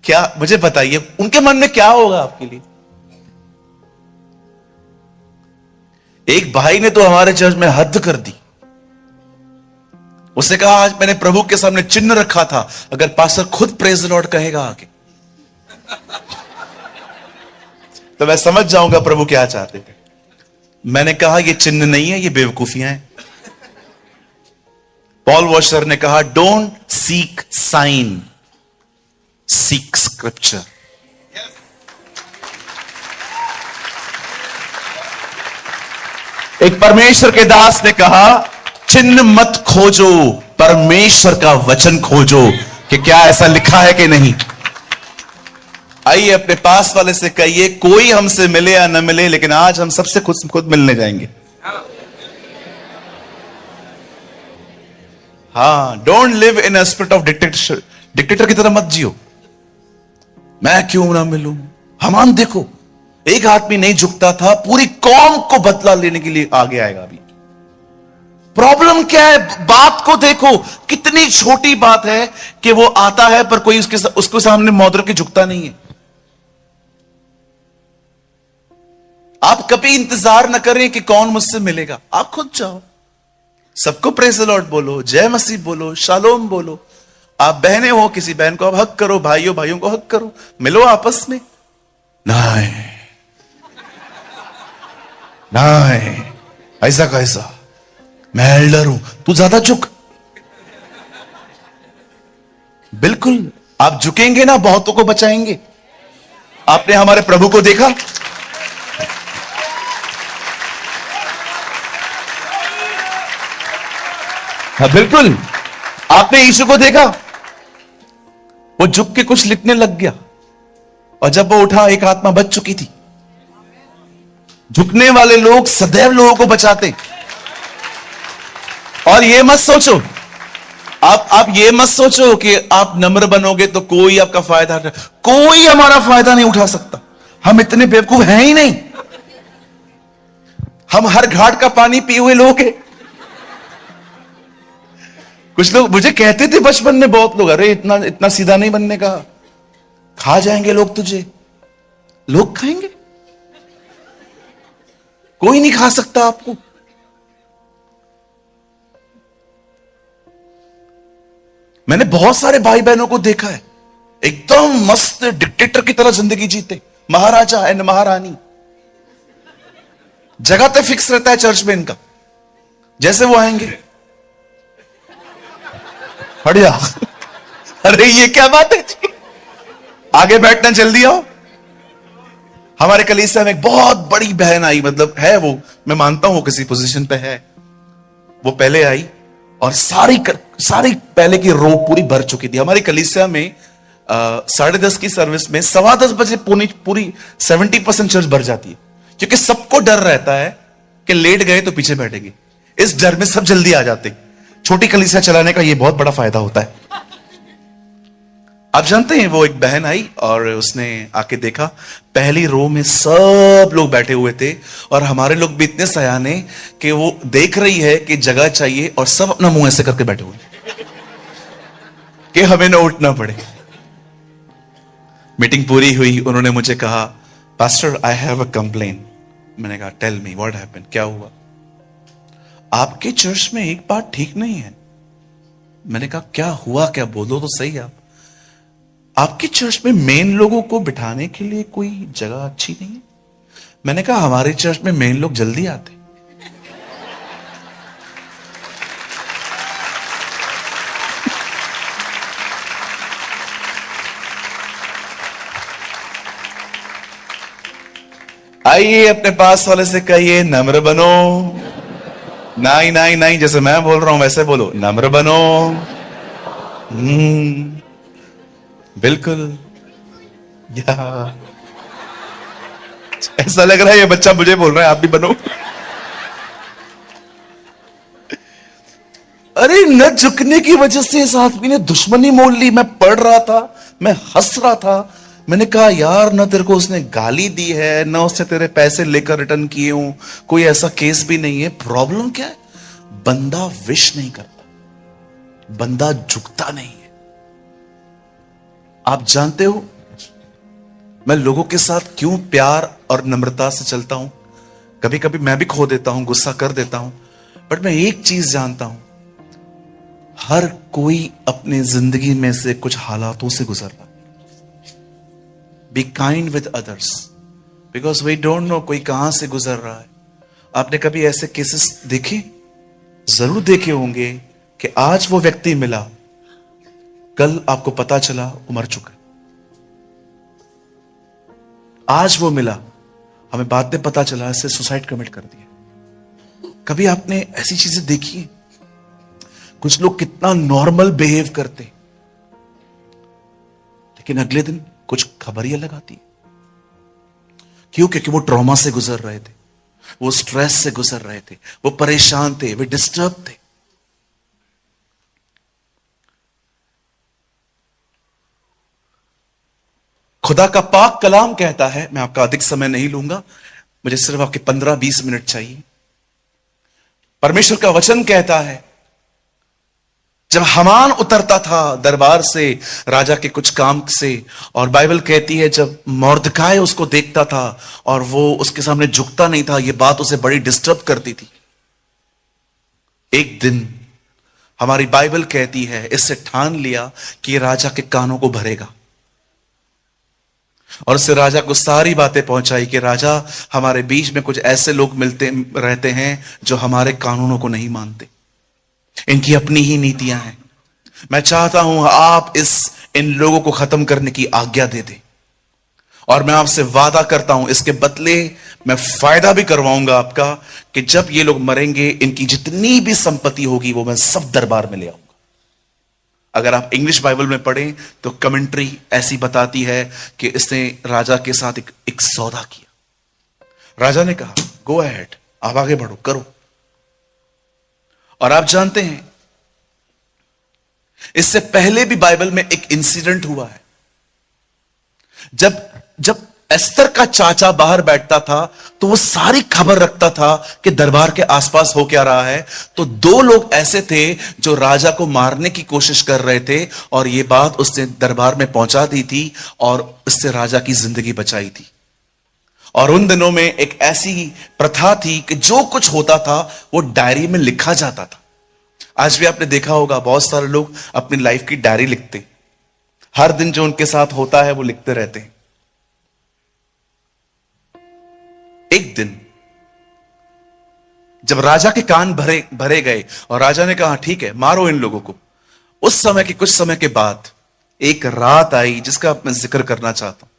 क्या मुझे बताइए उनके मन में क्या होगा आपके लिए? एक भाई ने तो हमारे चर्च में हद कर दी। उसने कहा आज मैंने प्रभु के सामने चिन्ह रखा था, अगर पास्टर खुद प्रेज द लॉर्ड कहेगा आगे तो मैं समझ जाऊंगा प्रभु क्या चाहते थे। मैंने कहा ये चिन्ह नहीं है, ये बेवकूफियां हैं। पॉल वॉशर ने कहा don't seek sign, seek scripture. एक परमेश्वर के दास ने कहा चिन्ह मत खोजो, परमेश्वर का वचन खोजो कि क्या ऐसा लिखा है कि नहीं। आइए अपने पास वाले से कहिए, कोई हमसे मिले या न मिले, लेकिन आज हम सबसे खुद मिलने जाएंगे। हाँ, don't live in a spirit of dictatorship. Dictator की तरह मत जियो, मैं क्यों ना मिलूं। हामान देखो, एक आदमी नहीं झुकता था, पूरी कौम को बदला लेने के लिए आगे आएगा। अभी प्रॉब्लम क्या है? बात को देखो, कितनी छोटी बात है कि वो आता है पर कोई उसके सामने मौद्र के झुकता नहीं है। आप कभी इंतजार न करें कि कौन मुझसे मिलेगा, आप खुद जाओ, सबको प्रेज द लॉर्ड बोलो, जय मसीह बोलो, शालोम बोलो। आप बहनें हो, किसी बहन को आप हक करो, भाइयों भाइयों को हक करो, मिलो आपस में। नहीं नहीं, ऐसा कैसा, मैं एल्डर हूं, तू ज्यादा झुक। बिल्कुल, आप झुकेंगे ना बहुतों को बचाएंगे। आपने हमारे प्रभु को देखा, हाँ बिल्कुल, आपने यीशु को देखा, वो झुक के कुछ लिखने लग गया और जब वो उठा एक आत्मा बच चुकी थी। झुकने वाले लोग सदैव लोगों को बचाते। और ये मत सोचो, आप ये मत सोचो कि आप नम्र बनोगे तो कोई आपका फायदा, कोई हमारा फायदा नहीं उठा सकता। हम इतने बेवकूफ हैं ही नहीं। हम हर घाट का पानी पिए हुए लोग हैं। कुछ लोग मुझे कहते थे बचपन में, बहुत लोग, अरे इतना इतना सीधा नहीं बनने का, खा जाएंगे लोग तुझे। लोग खाएंगे? कोई नहीं खा सकता आपको। मैंने बहुत सारे भाई बहनों को देखा है, एकदम मस्त डिक्टेटर की तरह जिंदगी जीते, महाराजा एंड महारानी। जगह पे फिक्स रहता है चर्च में इनका, जैसे वो आएंगे हट जा। अरे ये क्या बात है जी? आगे बैठना, जल्दी आओ। हमारे कलीसिया में एक बहुत बड़ी बहन आई, मतलब है वो, मैं मानता हूं वो किसी पोजीशन पे है। वो पहले आई और सारी पहले की रो पूरी भर चुकी थी। हमारी कलीसिया में 10:30 की सर्विस में 10:15 बजे पूरी 70% चर्च भर जाती है, क्योंकि सबको डर रहता है कि लेट गए तो पीछे बैठेंगे। इस डर में सब जल्दी आ जाते। छोटी कलीसिया चलाने का यह बहुत बड़ा फायदा होता है। आप जानते हैं, वो एक बहन आई और उसने आके देखा, पहली रो में सब लोग बैठे हुए थे और हमारे लोग भी इतने सयाने कि वो देख रही है कि जगह चाहिए और सब अपना मुंह ऐसे करके बैठे हुए कि हमें ना उठना पड़े। मीटिंग पूरी हुई, उन्होंने मुझे कहा, pastor I have a complain. मैंने कहा टेल मी व्हाट हैपेंड, क्या हुआ? आपके चर्च में एक बात ठीक नहीं है। मैंने कहा क्या हुआ, क्या बोलो तो सही। आपके चर्च में मेन लोगों को बिठाने के लिए कोई जगह अच्छी नहीं है। मैंने कहा हमारे चर्च में मेन लोग जल्दी आते। आइए अपने पास वाले से कहिए नम्र बनो। नहीं नहीं नहीं, जैसे मैं बोल रहा हूं वैसे बोलो, नम्र बनो। बिल्कुल। या ऐसा लग रहा है ये बच्चा मुझे बोल रहा है आप भी बनो। अरे न झुकने की वजह से इस आदमी ने दुश्मनी मोल ली। मैं पढ़ रहा था, मैं हंस रहा था। मैंने कहा यार, न तेरे को उसने गाली दी है, न उससे तेरे पैसे लेकर रिटर्न किए हूं, कोई ऐसा केस भी नहीं है। प्रॉब्लम क्या है? बंदा विश नहीं करता, बंदा झुकता नहीं है। आप जानते हो मैं लोगों के साथ क्यों प्यार और नम्रता से चलता हूं? कभी कभी मैं भी खो देता हूं, गुस्सा कर देता हूं, बट मैं एक चीज जानता हूं, हर कोई अपने जिंदगी में से कुछ हालातों से गुजर रहा है। Be kind with others, because we don't know कोई कहां से गुजर रहा है। आपने कभी ऐसे केसेस देखे? जरूर देखे होंगे कि आज वो व्यक्ति मिला, कल आपको पता चला वो मर चुका है। आज वो मिला, हमें बाद में पता चला इससे सुसाइड कमिट कर दिया। कभी आपने ऐसी चीजें देखी हैं? कुछ लोग कितना नॉर्मल बिहेव करते, लेकिन अगले दिन कुछ खबर ही अलग आती है। क्यों? क्योंकि वो ट्रॉमा से गुजर रहे थे, वो स्ट्रेस से गुजर रहे थे, वो परेशान थे, वे डिस्टर्ब थे। खुदा का पाक कलाम कहता है, मैं आपका अधिक समय नहीं लूंगा, मुझे सिर्फ आपके 15-20 मिनट चाहिए। परमेश्वर का वचन कहता है, जब हामान उतरता था दरबार से राजा के कुछ काम से, और बाइबल कहती है जब मोर्दकाय उसको देखता था और वो उसके सामने झुकता नहीं था, ये बात उसे बड़ी डिस्टर्ब करती थी। एक दिन हमारी बाइबल कहती है, इससे ठान लिया कि ये राजा के कानों को भरेगा, और उससे राजा को सारी बातें पहुंचाई कि राजा, हमारे बीच में कुछ ऐसे लोग मिलते रहते हैं जो हमारे कानूनों को नहीं मानते, इनकी अपनी ही नीतियां हैं। मैं चाहता हूं आप इन लोगों को खत्म करने की आज्ञा दे दें, और मैं आपसे वादा करता हूं इसके बदले मैं फायदा भी करवाऊंगा आपका, कि जब ये लोग मरेंगे इनकी जितनी भी संपत्ति होगी वो मैं सब दरबार में ले आऊंगा। अगर आप इंग्लिश बाइबल में पढ़ें तो कमेंट्री ऐसी बताती है कि इसने राजा के साथ एक सौदा किया। राजा ने कहा गो अहेड, आप आगे बढ़ो, करो। और आप जानते हैं इससे पहले भी बाइबल में एक इंसिडेंट हुआ है। जब एस्तर का चाचा बाहर बैठता था तो वो सारी खबर रखता था कि दरबार के आसपास हो क्या रहा है। तो 2 लोग ऐसे थे जो राजा को मारने की कोशिश कर रहे थे, और ये बात उसने दरबार में पहुंचा दी थी और उससे राजा की जिंदगी बचाई थी। और उन दिनों में एक ऐसी प्रथा थी कि जो कुछ होता था वो डायरी में लिखा जाता था। आज भी आपने देखा होगा बहुत सारे लोग अपनी लाइफ की डायरी लिखते, हर दिन जो उनके साथ होता है वो लिखते रहते हैं। एक दिन जब राजा के कान भरे गए और राजा ने कहा ठीक है मारो इन लोगों को, उस समय के कुछ समय के बाद एक रात आई जिसका मैं जिक्र करना चाहता हूं।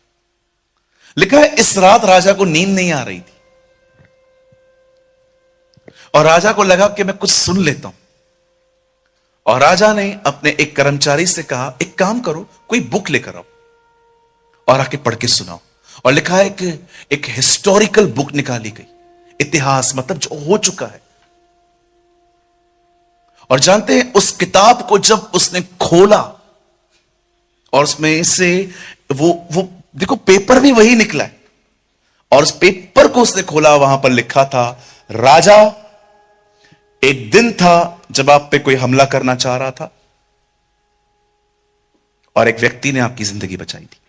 लिखा है इस रात राजा को नींद नहीं आ रही थी और राजा को लगा कि मैं कुछ सुन लेता हूं। और राजा ने अपने एक कर्मचारी से कहा एक काम करो, कोई बुक लेकर आओ और आके पढ़ के सुनाओ। और लिखा है कि एक हिस्टोरिकल बुक निकाली गई, इतिहास मतलब जो हो चुका है। और जानते हैं उस किताब को जब उसने खोला और उसमें से वो देखो पेपर भी वही निकला है, और उस पेपर को उसने खोला, वहां पर लिखा था राजा एक दिन था जब आप पे कोई हमला करना चाह रहा था और एक व्यक्ति ने आपकी जिंदगी बचाई थी।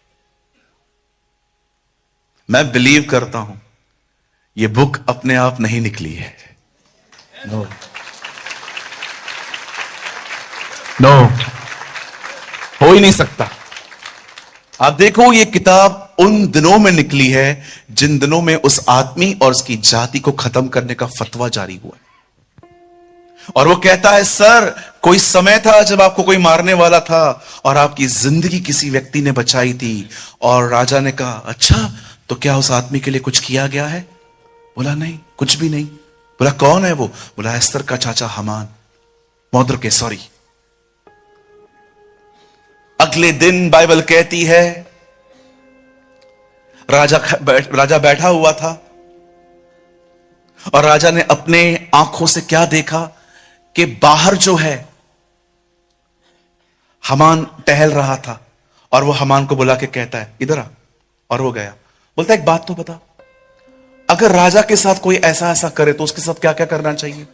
मैं बिलीव करता हूं ये बुक अपने आप नहीं निकली है। नो नो, हो ही नहीं सकता। आप देखो ये किताब उन दिनों में निकली है जिन दिनों में उस आदमी और उसकी जाति को खत्म करने का फतवा जारी हुआ है। और वो कहता है सर कोई समय था जब आपको कोई मारने वाला था और आपकी जिंदगी किसी व्यक्ति ने बचाई थी। और राजा ने कहा अच्छा तो क्या उस आदमी के लिए कुछ किया गया है? बोला नहीं, कुछ भी नहीं। बोला कौन है वो? बोला एस्तर का चाचा हामान, मौद्रके सॉरी। अगले दिन बाइबल कहती है राजा बैठा हुआ था और राजा ने अपने आंखों से क्या देखा कि बाहर जो है हामान टहल रहा था और वो हामान को बुला के कहता है इधर आ। और वो गया। बोलता है एक बात तो बता, अगर राजा के साथ कोई ऐसा ऐसा करे तो उसके साथ क्या क्या करना चाहिए?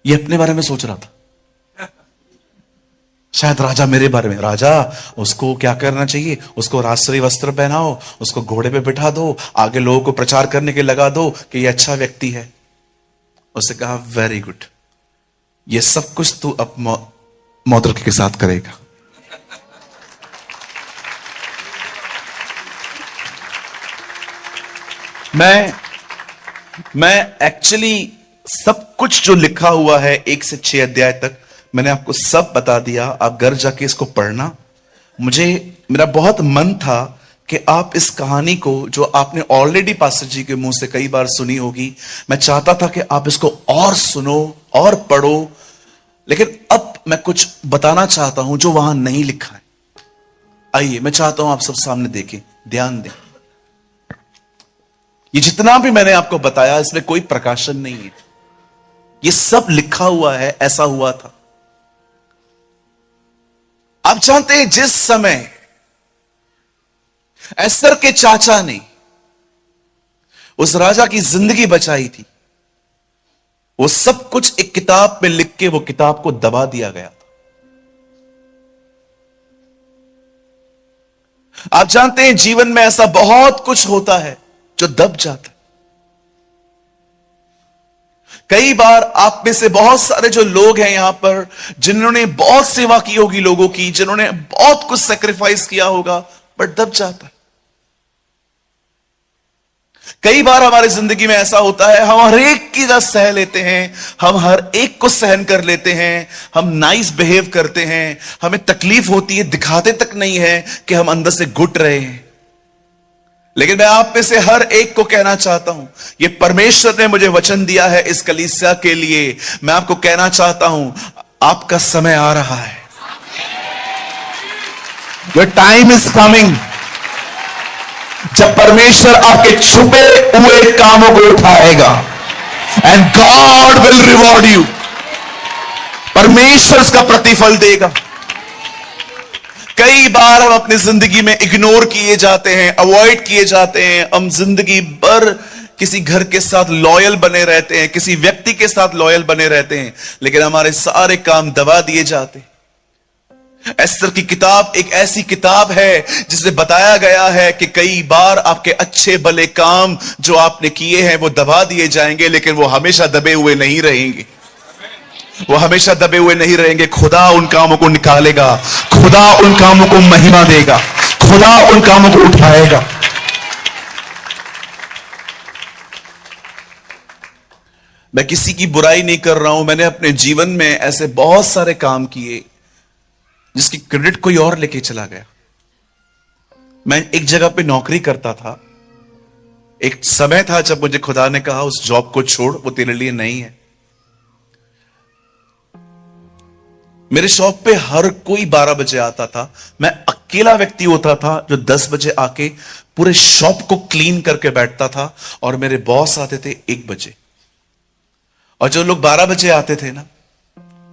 ये अपने बारे में सोच रहा था, शायद राजा मेरे बारे में। राजा उसको क्या करना चाहिए? उसको राजश्री वस्त्र पहनाओ, उसको घोड़े पे बिठा दो, आगे लोगों को प्रचार करने के लगा दो कि ये अच्छा व्यक्ति है। उसने कहा वेरी गुड, ये सब कुछ तू अब मौद्रके के साथ करेगा। मैं एक्चुअली सब कुछ जो लिखा हुआ है 1 से 6 अध्याय तक मैंने आपको सब बता दिया। आप घर जाके इसको पढ़ना। मेरा बहुत मन था कि आप इस कहानी को जो आपने ऑलरेडी पास्टर जी के मुंह से कई बार सुनी होगी, मैं चाहता था कि आप इसको और सुनो और पढ़ो। लेकिन अब मैं कुछ बताना चाहता हूं जो वहां नहीं लिखा है। आइए मैं चाहता हूं आप सब सामने देखें, ध्यान दें। ये जितना भी मैंने आपको बताया इसमें कोई प्रकाशन नहीं है, ये सब लिखा हुआ है, ऐसा हुआ था। आप जानते हैं जिस समय एस्तर के चाचा ने उस राजा की जिंदगी बचाई थी, वो सब कुछ एक किताब में लिख के वो किताब को दबा दिया गया था। आप जानते हैं जीवन में ऐसा बहुत कुछ होता है जो दब जाता है। कई बार आप में से बहुत सारे जो लोग हैं यहां पर, जिन्होंने बहुत सेवा की होगी लोगों की, जिन्होंने बहुत कुछ सेक्रीफाइस किया होगा, बट दब जाता है। कई बार हमारी जिंदगी में ऐसा होता है, हम हर एक की रस सह लेते हैं, हम हर एक को सहन कर लेते हैं, हम नाइस बिहेव करते हैं, हमें तकलीफ होती है, दिखाते तक नहीं है कि हम अंदर से घुट रहे हैं। लेकिन मैं आप में से हर एक को कहना चाहता हूं, ये परमेश्वर ने मुझे वचन दिया है इस कलीसिया के लिए। मैं आपको कहना चाहता हूं आपका समय आ रहा है। योर टाइम इज कमिंग, जब परमेश्वर आपके छुपे हुए कामों को उठाएगा and God will reward you. परमेश्वर उसका प्रतिफल देगा। कई बार हम अपनी जिंदगी में इग्नोर किए जाते हैं, अवॉइड किए जाते हैं। हम जिंदगी भर किसी घर के साथ लॉयल बने रहते हैं, किसी व्यक्ति के साथ लॉयल बने रहते हैं, लेकिन हमारे सारे काम दबा दिए जाते हैं। एस्तर की किताब एक ऐसी किताब है जिसमें बताया गया है कि कई बार आपके अच्छे भले काम जो आपने किए हैं वो दबा दिए जाएंगे, लेकिन वो हमेशा दबे हुए नहीं रहेंगे। वो हमेशा दबे हुए नहीं रहेंगे। खुदा उन कामों को निकालेगा, खुदा उन कामों को महिमा देगा, खुदा उन कामों को उठाएगा। मैं किसी की बुराई नहीं कर रहा हूं। मैंने अपने जीवन में ऐसे बहुत सारे काम किए जिसकी क्रेडिट कोई और लेके चला गया। मैं एक जगह पे नौकरी करता था। एक समय था जब मुझे खुदा ने कहा उस जॉब को छोड़, वो तेरे लिए नहीं है। मेरे शॉप पे हर कोई 12 बजे आता था। मैं अकेला व्यक्ति होता था जो 10 बजे आके पूरे शॉप को क्लीन करके बैठता था, और मेरे बॉस आते थे 1 बजे। और जो लोग 12 बजे आते थे ना,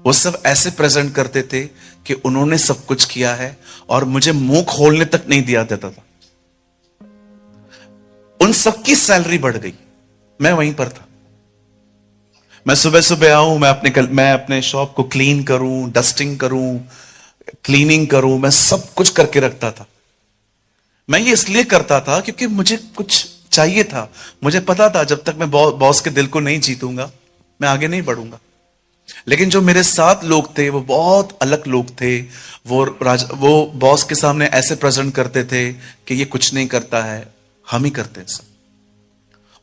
वो सब ऐसे प्रेजेंट करते थे कि उन्होंने सब कुछ किया है, और मुझे मुंह खोलने तक नहीं दिया देता था। उन सबकी सैलरी बढ़ गई, मैं वहीं पर था। मैं सुबह सुबह आऊं, मैं अपने शॉप को क्लीन करूं, डस्टिंग करूं, क्लीनिंग करूं, मैं सब कुछ करके रखता था। मैं ये इसलिए करता था क्योंकि मुझे कुछ चाहिए था। मुझे पता था जब तक मैं बॉस के दिल को नहीं जीतूंगा, मैं आगे नहीं बढ़ूंगा। लेकिन जो मेरे साथ लोग थे वो बहुत अलग लोग थे। वो बॉस के सामने ऐसे प्रेजेंट करते थे कि ये कुछ नहीं करता है, हम ही करते हैं सब।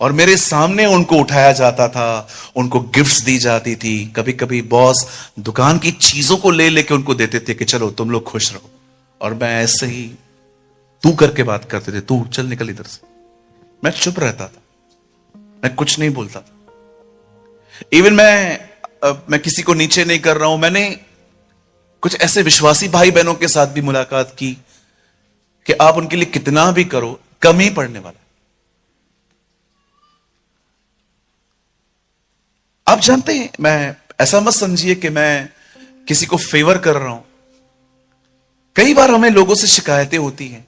और मेरे सामने उनको उठाया जाता था, उनको गिफ्ट्स दी जाती थी। कभी कभी बॉस दुकान की चीजों को ले लेके उनको देते थे कि चलो तुम लोग खुश रहो, और मैं ऐसे ही तू करके बात करते थे, तू चल निकल इधर से। मैं चुप रहता था, मैं कुछ नहीं बोलता था। इवन मैं किसी को नीचे नहीं कर रहा हूं। मैंने कुछ ऐसे विश्वासी भाई बहनों के साथ भी मुलाकात की कि आप उनके लिए कितना भी करो, कम ही पड़ने वाला। आप जानते हैं, मैं ऐसा मत समझिए कि मैं किसी को फेवर कर रहा हूं। कई बार हमें लोगों से शिकायतें होती हैं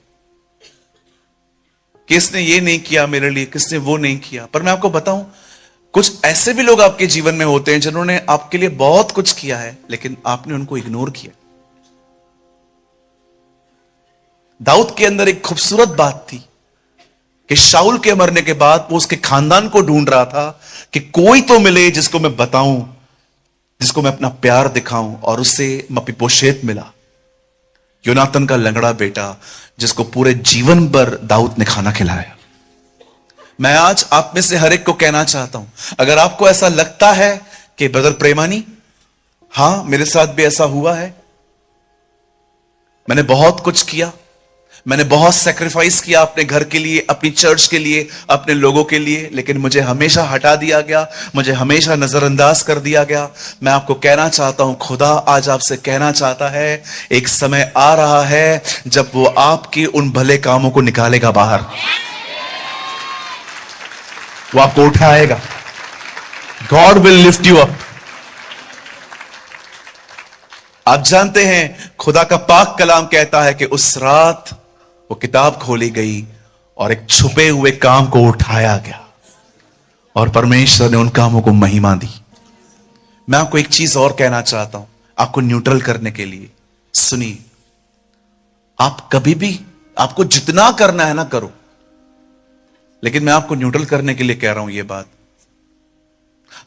कि इसने ये नहीं किया मेरे लिए, किसने वो नहीं किया। पर मैं आपको बताऊं, कुछ ऐसे भी लोग आपके जीवन में होते हैं जिन्होंने आपके लिए बहुत कुछ किया है, लेकिन आपने उनको इग्नोर किया। दाऊद के अंदर एक खूबसूरत बात थी कि शाऊल के मरने के बाद वो उसके खानदान को ढूंढ रहा था कि कोई तो मिले जिसको मैं बताऊं, जिसको मैं अपना प्यार दिखाऊं। और उससे मपीबोशेत मिला, योनातन का लंगड़ा बेटा, जिसको पूरे जीवन भर दाऊद ने खाना खिलाया। मैं आज आप में से हर एक को कहना चाहता हूं, अगर आपको ऐसा लगता है कि ब्रदर प्रेमानी, हां मेरे साथ भी ऐसा हुआ है, मैंने बहुत कुछ किया, मैंने बहुत सैक्रिफाइस किया अपने घर के लिए, अपनी चर्च के लिए, अपने लोगों के लिए, लेकिन मुझे हमेशा हटा दिया गया, मुझे हमेशा नजरअंदाज कर दिया गया। मैं आपको कहना चाहता हूं, खुदा आज आपसे कहना चाहता है, एक समय आ रहा है जब वो आपके उन भले कामों को निकालेगा बाहर। वो आपको उठाएगा। God will lift you up. आप जानते हैं, खुदा का पाक कलाम कहता है कि उस रात वो किताब खोली गई और एक छुपे हुए काम को उठाया गया, और परमेश्वर ने उन कामों को महिमा दी। मैं आपको एक चीज और कहना चाहता हूं, आपको न्यूट्रल करने के लिए। सुनिए, आप कभी भी, आपको जितना करना है ना करो, लेकिन मैं आपको न्यूट्रल करने के लिए कह रहा हूं ये बात,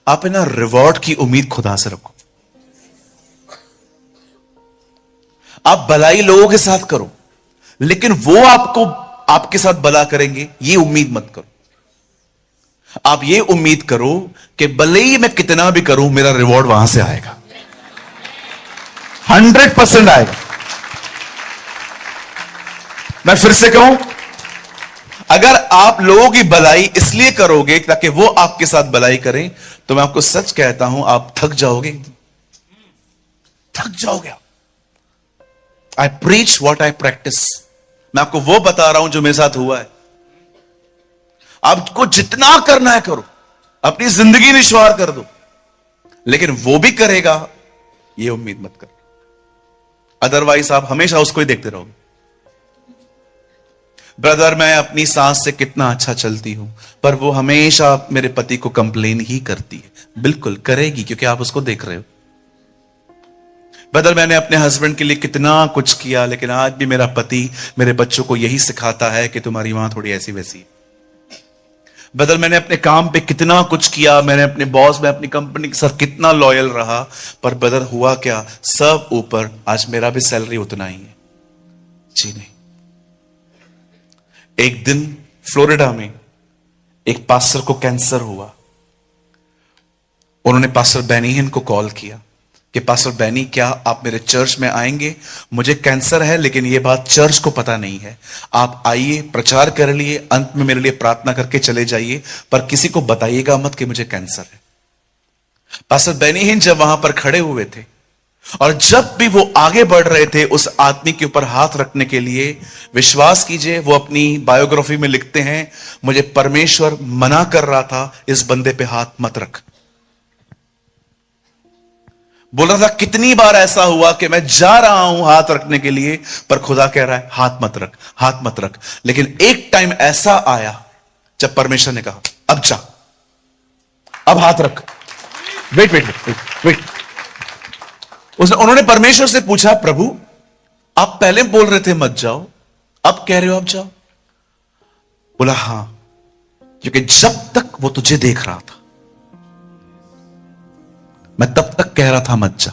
आप ना रिवॉर्ड की उम्मीद खुदा से रखो। आप भलाई लोगों के साथ करो, लेकिन वो आपको आपके साथ भला करेंगे ये उम्मीद मत करो। आप ये उम्मीद करो कि भले ही मैं कितना भी करूं, मेरा रिवॉर्ड वहां से आएगा, 100% आएगा। मैं फिर से कहूं, अगर आप लोगों की भलाई इसलिए करोगे ताकि वो आपके साथ भलाई करें, तो मैं आपको सच कहता हूं, आप थक जाओगे, थक जाओगे। आई प्रीच व्हाट आई प्रैक्टिस। मैं आपको वो बता रहा हूं जो मेरे साथ हुआ है। आपको जितना करना है करो, अपनी जिंदगी निश्वार कर दो, लेकिन वो भी करेगा ये उम्मीद मत करो, अदरवाइज आप हमेशा उसको ही देखते रहोगे। ब्रदर, मैं अपनी सांस से कितना अच्छा चलती हूं, पर वो हमेशा मेरे पति को कंप्लेन ही करती है। बिल्कुल करेगी, क्योंकि आप उसको देख रहे हो। ब्रदर, मैंने अपने हस्बैंड के लिए कितना कुछ किया, लेकिन आज भी मेरा पति मेरे बच्चों को यही सिखाता है कि तुम्हारी मां थोड़ी ऐसी वैसी। ब्रदर, मैंने अपने काम पे कितना कुछ किया, मैंने अपने बॉस में अपनी कंपनी के साथ कितना लॉयल रहा, पर ब्रदर हुआ क्या, सब ऊपर आज मेरा भी सैलरी उतना ही है। जी नहीं। एक दिन फ्लोरिडा में एक पास्टर को कैंसर हुआ। उन्होंने पास्टर बेनी हिन को कॉल किया कि पास्टर बेनी, क्या आप मेरे चर्च में आएंगे? मुझे कैंसर है, लेकिन यह बात चर्च को पता नहीं है। आप आइए, प्रचार कर लिए, अंत में मेरे लिए प्रार्थना करके चले जाइए, पर किसी को बताइएगा मत कि मुझे कैंसर है। पास्टर बेनी हिन जब वहां पर खड़े हुए थे और जब भी वो आगे बढ़ रहे थे उस आदमी के ऊपर हाथ रखने के लिए, विश्वास कीजिए, वो अपनी बायोग्राफी में लिखते हैं, मुझे परमेश्वर मना कर रहा था इस बंदे पे हाथ मत रख। बोल रहा था कितनी बार ऐसा हुआ कि मैं जा रहा हूं हाथ रखने के लिए, पर खुदा कह रहा है हाथ मत रख, हाथ मत रख। लेकिन एक टाइम ऐसा आया जब परमेश्वर ने कहा अब जा, अब हाथ रख। Wait wait wait wait. उन्होंने परमेश्वर से पूछा, प्रभु आप पहले बोल रहे थे मत जाओ, अब कह रहे हो अब जाओ? बोला हां, क्योंकि जब तक वो तुझे देख रहा था मैं तब तक कह रहा था मत जा।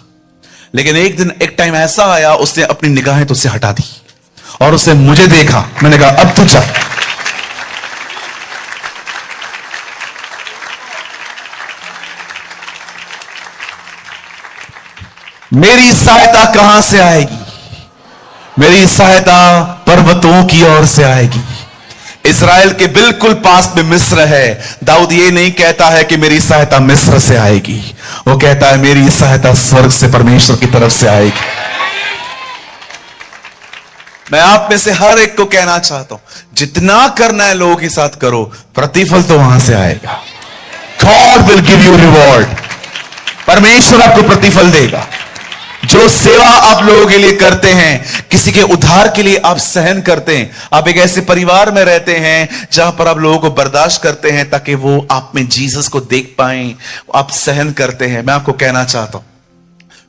लेकिन एक दिन एक टाइम ऐसा आया, उसने अपनी निगाहें तुझसे हटा दी और उसने मुझे देखा। मैंने कहा अब तू जा। मेरी सहायता कहां से आएगी? मेरी सहायता पर्वतों की ओर से आएगी। इस्राएल के बिल्कुल पास में मिस्र है। दाऊद ये नहीं कहता है कि मेरी सहायता मिस्र से आएगी, वो कहता है मेरी सहायता स्वर्ग से, परमेश्वर की तरफ से आएगी। मैं आप में से हर एक को कहना चाहता हूं, जितना करना है लोगों के साथ करो, प्रतिफल तो वहां से आएगा। God will give you reward. परमेश्वर आपको प्रतिफल देगा। जो सेवा आप लोगों के लिए करते हैं, किसी के उद्धार के लिए आप सहन करते हैं, आप एक ऐसे परिवार में रहते हैं जहां पर आप लोगों को बर्दाश्त करते हैं ताकि वो आप में जीसस को देख पाएं, आप सहन करते हैं। मैं आपको कहना चाहता हूं,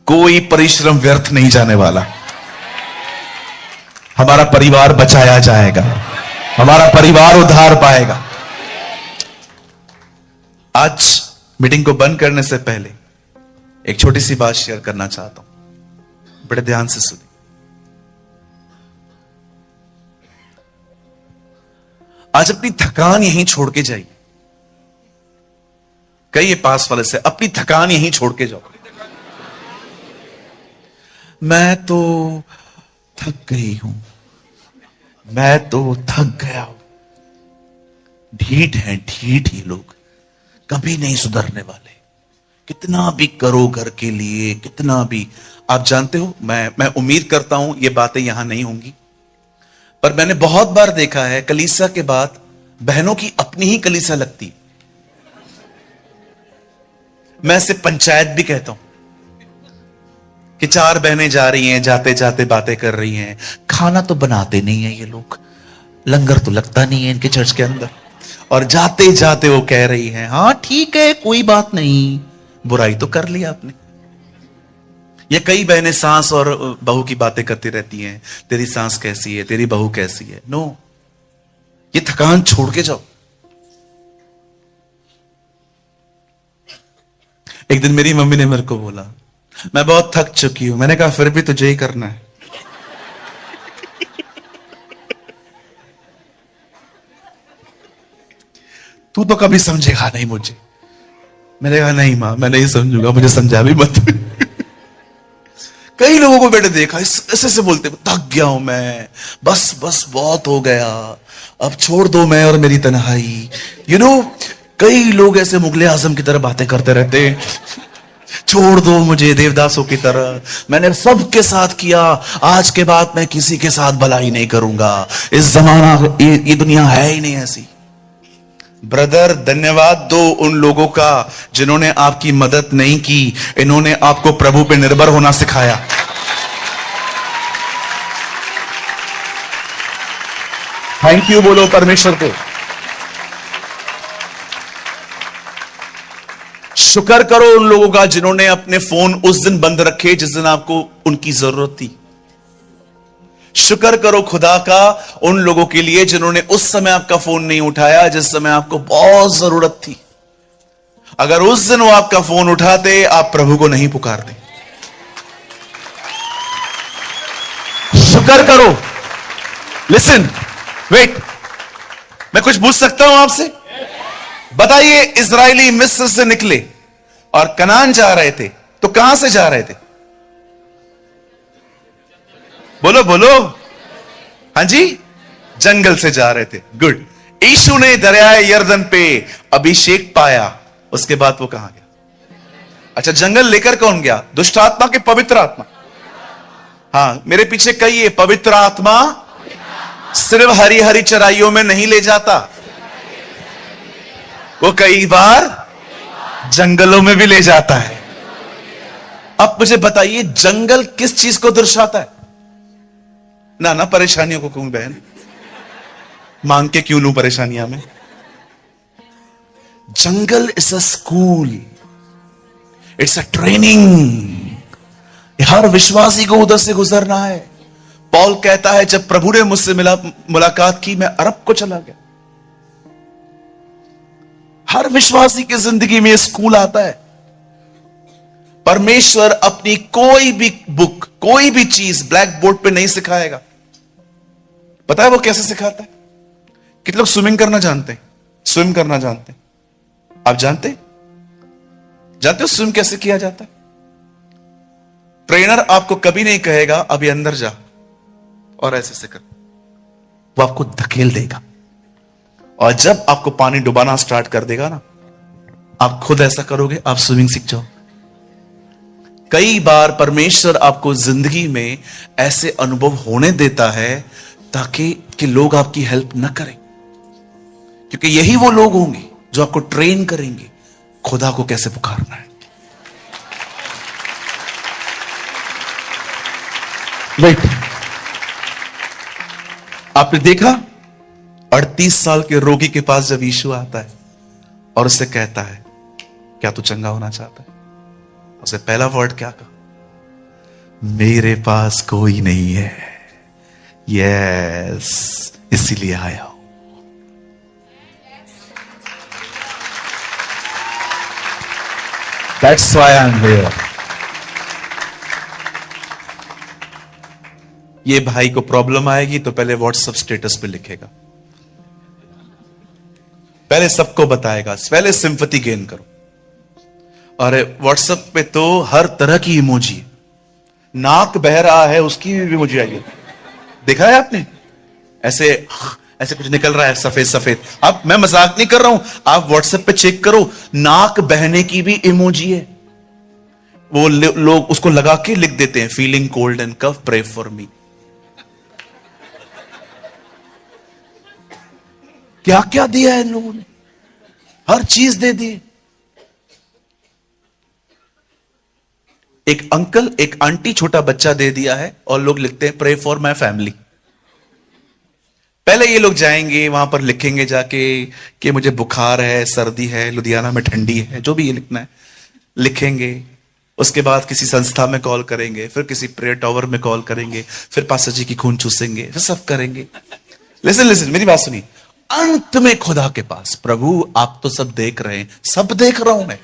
कोई परिश्रम व्यर्थ नहीं जाने वाला। हमारा परिवार बचाया जाएगा, हमारा परिवार उद्धार पाएगा। आज मीटिंग को बंद करने से पहले एक छोटी सी बात शेयर करना चाहता हूं, बड़े ध्यान से सुनिए। आज अपनी थकान यहीं छोड़ के जाइए। कहिए पास वाले से, अपनी थकान यहीं छोड़ के जाओ। मैं तो थक गई हूं, मैं तो थक गया हूं। ढीठ हैं, ढीठ ही लोग, कभी नहीं सुधरने वाले। कितना भी करो घर के लिए, कितना भी। आप जानते हो, मैं उम्मीद करता हूं ये बातें यहां नहीं होंगी, पर मैंने बहुत बार देखा है कलीसिया के बाद बहनों की अपनी ही कलीसिया लगती। मैं इसे पंचायत भी कहता हूं कि 4 बहनें जा रही हैं, जाते जाते बातें कर रही हैं। खाना तो बनाते नहीं है ये लोग, लंगर तो लगता नहीं है इनके चर्च के अंदर, और जाते जाते वो कह रही हैं हां ठीक है कोई बात नहीं, बुराई तो कर लिया आपने। ये कई बहनें सास और बहू की बातें करती रहती हैं, तेरी सास कैसी है, तेरी बहू कैसी है। नो, ये थकान छोड़ के जाओ। एक दिन मेरी मम्मी ने मेरे को बोला, मैं बहुत थक चुकी हूं। मैंने कहा फिर भी तुझे ही करना है। तू तो कभी समझेगा नहीं मुझे। मैंने कहा नहीं मां, मैं नहीं समझूंगा, मुझे समझा भी मत। कई लोगों को मैंने देखा ऐसे से बोलते, थक गया हूं मैं, बस बस बहुत हो गया, अब छोड़ दो मैं और मेरी तन्हाई। कई लोग ऐसे मुगले आजम की तरह बातें करते रहते, छोड़ दो मुझे देवदासों की तरह, मैंने सबके साथ किया, आज के बाद मैं किसी के साथ भलाई नहीं करूंगा। इस जमाना, ये दुनिया है ही नहीं ऐसी। ब्रदर, धन्यवाद दो उन लोगों का जिन्होंने आपकी मदद नहीं की। इन्होंने आपको प्रभु पे निर्भर होना सिखाया। थैंक यू बोलो परमेश्वर को। शुक्र करो उन लोगों का जिन्होंने अपने फोन उस दिन बंद रखे जिस दिन आपको उनकी जरूरत थी। शुक्र करो खुदा का उन लोगों के लिए जिन्होंने उस समय आपका फोन नहीं उठाया जिस समय आपको बहुत जरूरत थी। अगर उस दिन वो आपका फोन उठाते, आप प्रभु को नहीं पुकारते। शुक्र करो। लिसन, वेट, मैं कुछ पूछ सकता हूं आपसे? बताइए, इजरायली मिस्र से निकले और कनान जा रहे थे, तो कहां से जा रहे थे? बोलो बोलो। हाँ जी, जंगल से जा रहे थे। गुड। यीशु ने दरियाए यरदन पे अभिषेक पाया, उसके बाद वो कहां गया? अच्छा, जंगल लेकर कौन गया? दुष्ट आत्मा के पवित्र आत्मा? हाँ, मेरे पीछे कई है। पवित्र आत्मा सिर्फ हरी हरी चराइयों में नहीं ले जाता, वो कई बार जंगलों में भी ले जाता है। अब मुझे बताइए, जंगल किस चीज को दर्शाता है? ना परेशानियों को क्यों बहन मांग के क्यों लूं परेशानियां में? Jungle is a school, it's a training. हर विश्वासी को उधर से गुजरना है। पौल कहता है, जब प्रभु ने मुझसे मुलाकात की, मैं अरब को चला गया। हर विश्वासी की जिंदगी में स्कूल आता है। परमेश्वर अपनी कोई भी बुक, कोई भी चीज ब्लैक बोर्ड पे नहीं सिखाएगा। पता है वो कैसे सिखाता है? कितने लोग स्विमिंग करना जानते हैं? स्विम करना जानते हैं? आप जानते हो स्विम कैसे किया जाता है? ट्रेनर आपको कभी नहीं कहेगा अभी अंदर जा और ऐसे कर, वो आपको धकेल देगा। और जब आपको पानी डुबाना स्टार्ट कर देगा ना, आप खुद ऐसा करोगे, आप स्विमिंग सीख जाओ। कई बार परमेश्वर आपको जिंदगी में ऐसे अनुभव होने देता है ताकि कि लोग आपकी हेल्प न करें, क्योंकि यही वो लोग होंगे जो आपको ट्रेन करेंगे खुदा को कैसे पुकारना है। वेट, आपने देखा 38 साल के रोगी के पास जब यीशु आता है और उससे कहता है, क्या तू चंगा होना चाहता है? उससे पहला वर्ड क्या कहा? मेरे पास कोई नहीं है। यस, इसीलिए आया हूं। that's why I'm here. ये भाई को प्रॉब्लम आएगी तो पहले व्हाट्सएप स्टेटस पे लिखेगा, पहले सबको बताएगा, पहले सिंपैथी गेन करो। और व्हाट्सएप पे तो हर तरह की इमोजी है। नाक बह रहा है उसकी भी इमोजी आई है, देखा है आपने? ऐसे ऐसे कुछ निकल रहा है सफेद सफेद। अब मैं मजाक नहीं कर रहा हूं, आप व्हाट्सएप पे चेक करो, नाक बहने की भी इमोजी है। वो लोग उसको लगा के लिख देते हैं, feeling cold and cough, pray for me. क्या क्या दिया है इन लोगों ने, हर चीज दे दी। एक अंकल, एक आंटी, छोटा बच्चा दे दिया है और लोग लिखते हैं प्रे फॉर माय फैमिली। पहले ये लोग जाएंगे वहां पर लिखेंगे जाके कि मुझे बुखार है, सर्दी है, लुधियाना में ठंडी है, जो भी ये लिखना है लिखेंगे। उसके बाद किसी संस्था में कॉल करेंगे, फिर किसी प्रेयर टावर में कॉल करेंगे, फिर पास्टर जी की खून चूसेंगे, फिर सब करेंगे। लिसन, मेरी बात सुनिए। अंत में खुदा के पास, प्रभु आप तो सब देख रहे हैं। सब देख रहा हूं मैं,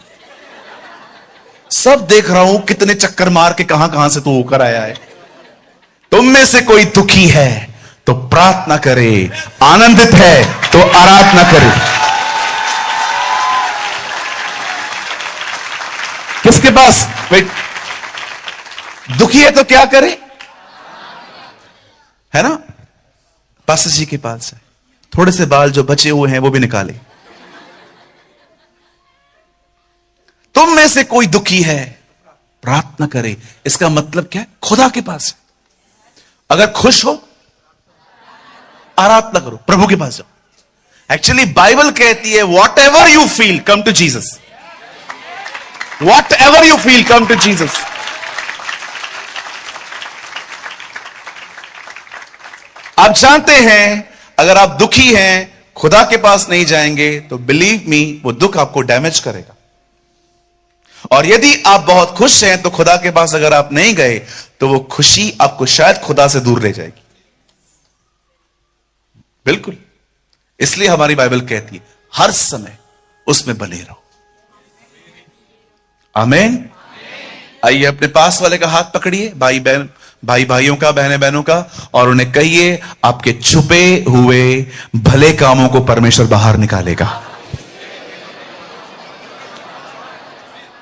सब देख रहा हूं, कितने चक्कर मार के कहां कहां से तू होकर आया है। तुम में से कोई दुखी है तो प्रार्थना करे, आनंदित है तो आराधना करे। किसके पास? वेट, दुखी है तो क्या करे? है ना? पास्टर जी के पास है, थोड़े से बाल जो बचे हुए हैं वो भी निकाले। तुम में से कोई दुखी है, प्रार्थना करे। इसका मतलब क्या है? खुदा के पास है। अगर खुश हो, आराधना करो, प्रभु के पास जाओ। एक्चुअली बाइबल कहती है whatever you feel come to Jesus. Whatever you feel come to Jesus. आप जानते हैं, अगर आप दुखी हैं, खुदा के पास नहीं जाएंगे तो बिलीव मी, वो दुख आपको डैमेज करेगा। और यदि आप बहुत खुश हैं तो खुदा के पास अगर आप नहीं गए तो वो खुशी आपको शायद खुदा से दूर ले जाएगी। बिल्कुल, इसलिए हमारी बाइबल कहती है हर समय उसमें बने रहो। आमीन। आइए अपने पास वाले का हाथ पकड़िए, भाई बहन, भाई भाइयों का, बहने बहनों का, और उन्हें कहिए आपके छुपे हुए भले कामों को परमेश्वर बाहर निकालेगा।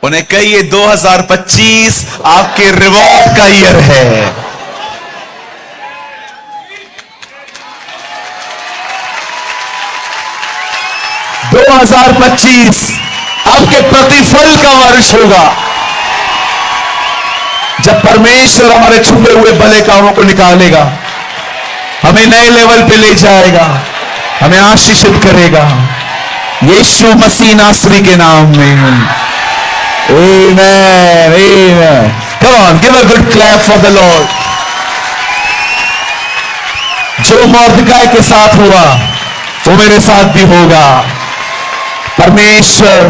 उन्हें कहिए 2025 आपके रिवॉर्ड का ईयर है। 2025 आपके प्रतिफल का वर्ष होगा, जब परमेश्वर हमारे छुपे हुए भले कामों को निकालेगा, हमें नए लेवल पे ले जाएगा, हमें आशीषित करेगा। यीशु मसीह नासरी के नाम में। Amen. Amen. Come on, give a good clap for the Lord. जो मॉर्दकाई के साथ हुआ वो मेरे साथ भी होगा। परमेश्वर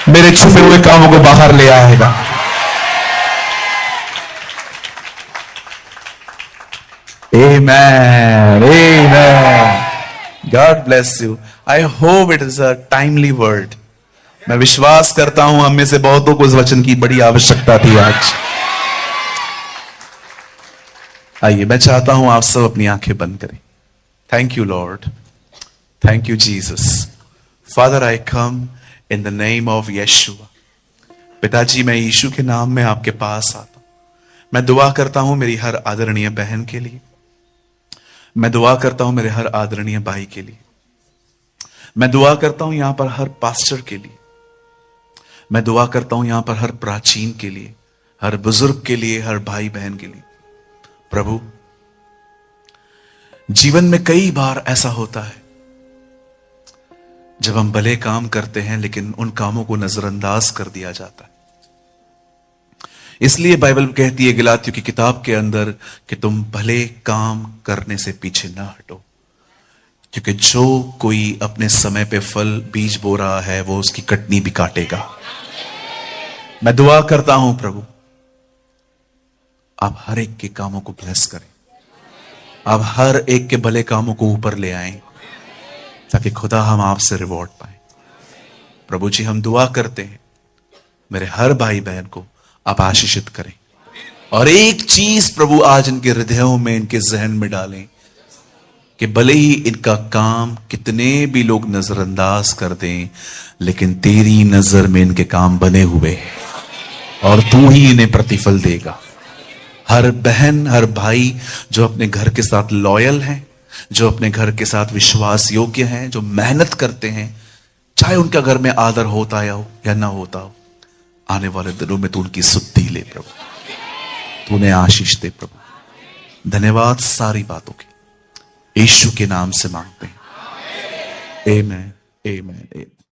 मेरे छुपे हुए कामों को बाहर ले आएगा। Amen. Amen. God bless you. I hope it is a timely word. मैं विश्वास करता हूं हम में से बहुतों को इस वचन की बड़ी आवश्यकता थी आज। आइए, मैं चाहता हूं आप सब अपनी आंखें बंद करें। Thank you Lord, thank you Jesus. Father, I come in the name of Yeshua. पिताजी, मैं यीशु के नाम में आपके पास आता हूं। मैं दुआ करता हूं मेरी हर आदरणीय बहन के लिए, मैं दुआ करता हूं मेरे हर आदरणीय भाई के लिए, मैं दुआ करता हूं यहां पर हर पास्टर के लिए, मैं दुआ करता हूं यहां पर हर प्राचीन के लिए, हर बुजुर्ग के लिए, हर भाई बहन के लिए। प्रभु, जीवन में कई बार ऐसा होता है जब हम भले काम करते हैं लेकिन उन कामों को नजरअंदाज कर दिया जाता है। इसलिए बाइबल कहती है गलातियों की किताब के अंदर कि तुम भले काम करने से पीछे ना हटो, क्योंकि जो कोई अपने समय पे फल बीज बो रहा है वो उसकी कटनी भी काटेगा। मैं दुआ करता हूं प्रभु, आप हर एक के कामों को ब्लेस करें, आप हर एक के भले कामों को ऊपर ले आएं, ताकि खुदा हम आपसे रिवॉर्ड पाए। प्रभु जी, हम दुआ करते हैं मेरे हर भाई बहन को आप आशीषित करें, और एक चीज प्रभु आज इनके हृदयों में, इनके जहन में डालें कि भले ही इनका काम कितने भी लोग नजरअंदाज कर दें, लेकिन तेरी नजर में इनके काम बने हुए हैं और तू ही इन्हें प्रतिफल देगा। हर बहन, हर भाई जो अपने घर के साथ लॉयल हैं, जो अपने घर के साथ विश्वास योग्य हैं, जो मेहनत करते हैं, चाहे उनका घर में आदर होता या ना होता हो, आने वाले दिनों में तू उनकी सुधि ले प्रभु, तू उन्हें आशीष दे प्रभु। धन्यवाद सारी बातों के यीशु के नाम से मांगते हैं। आमीन, आमीन।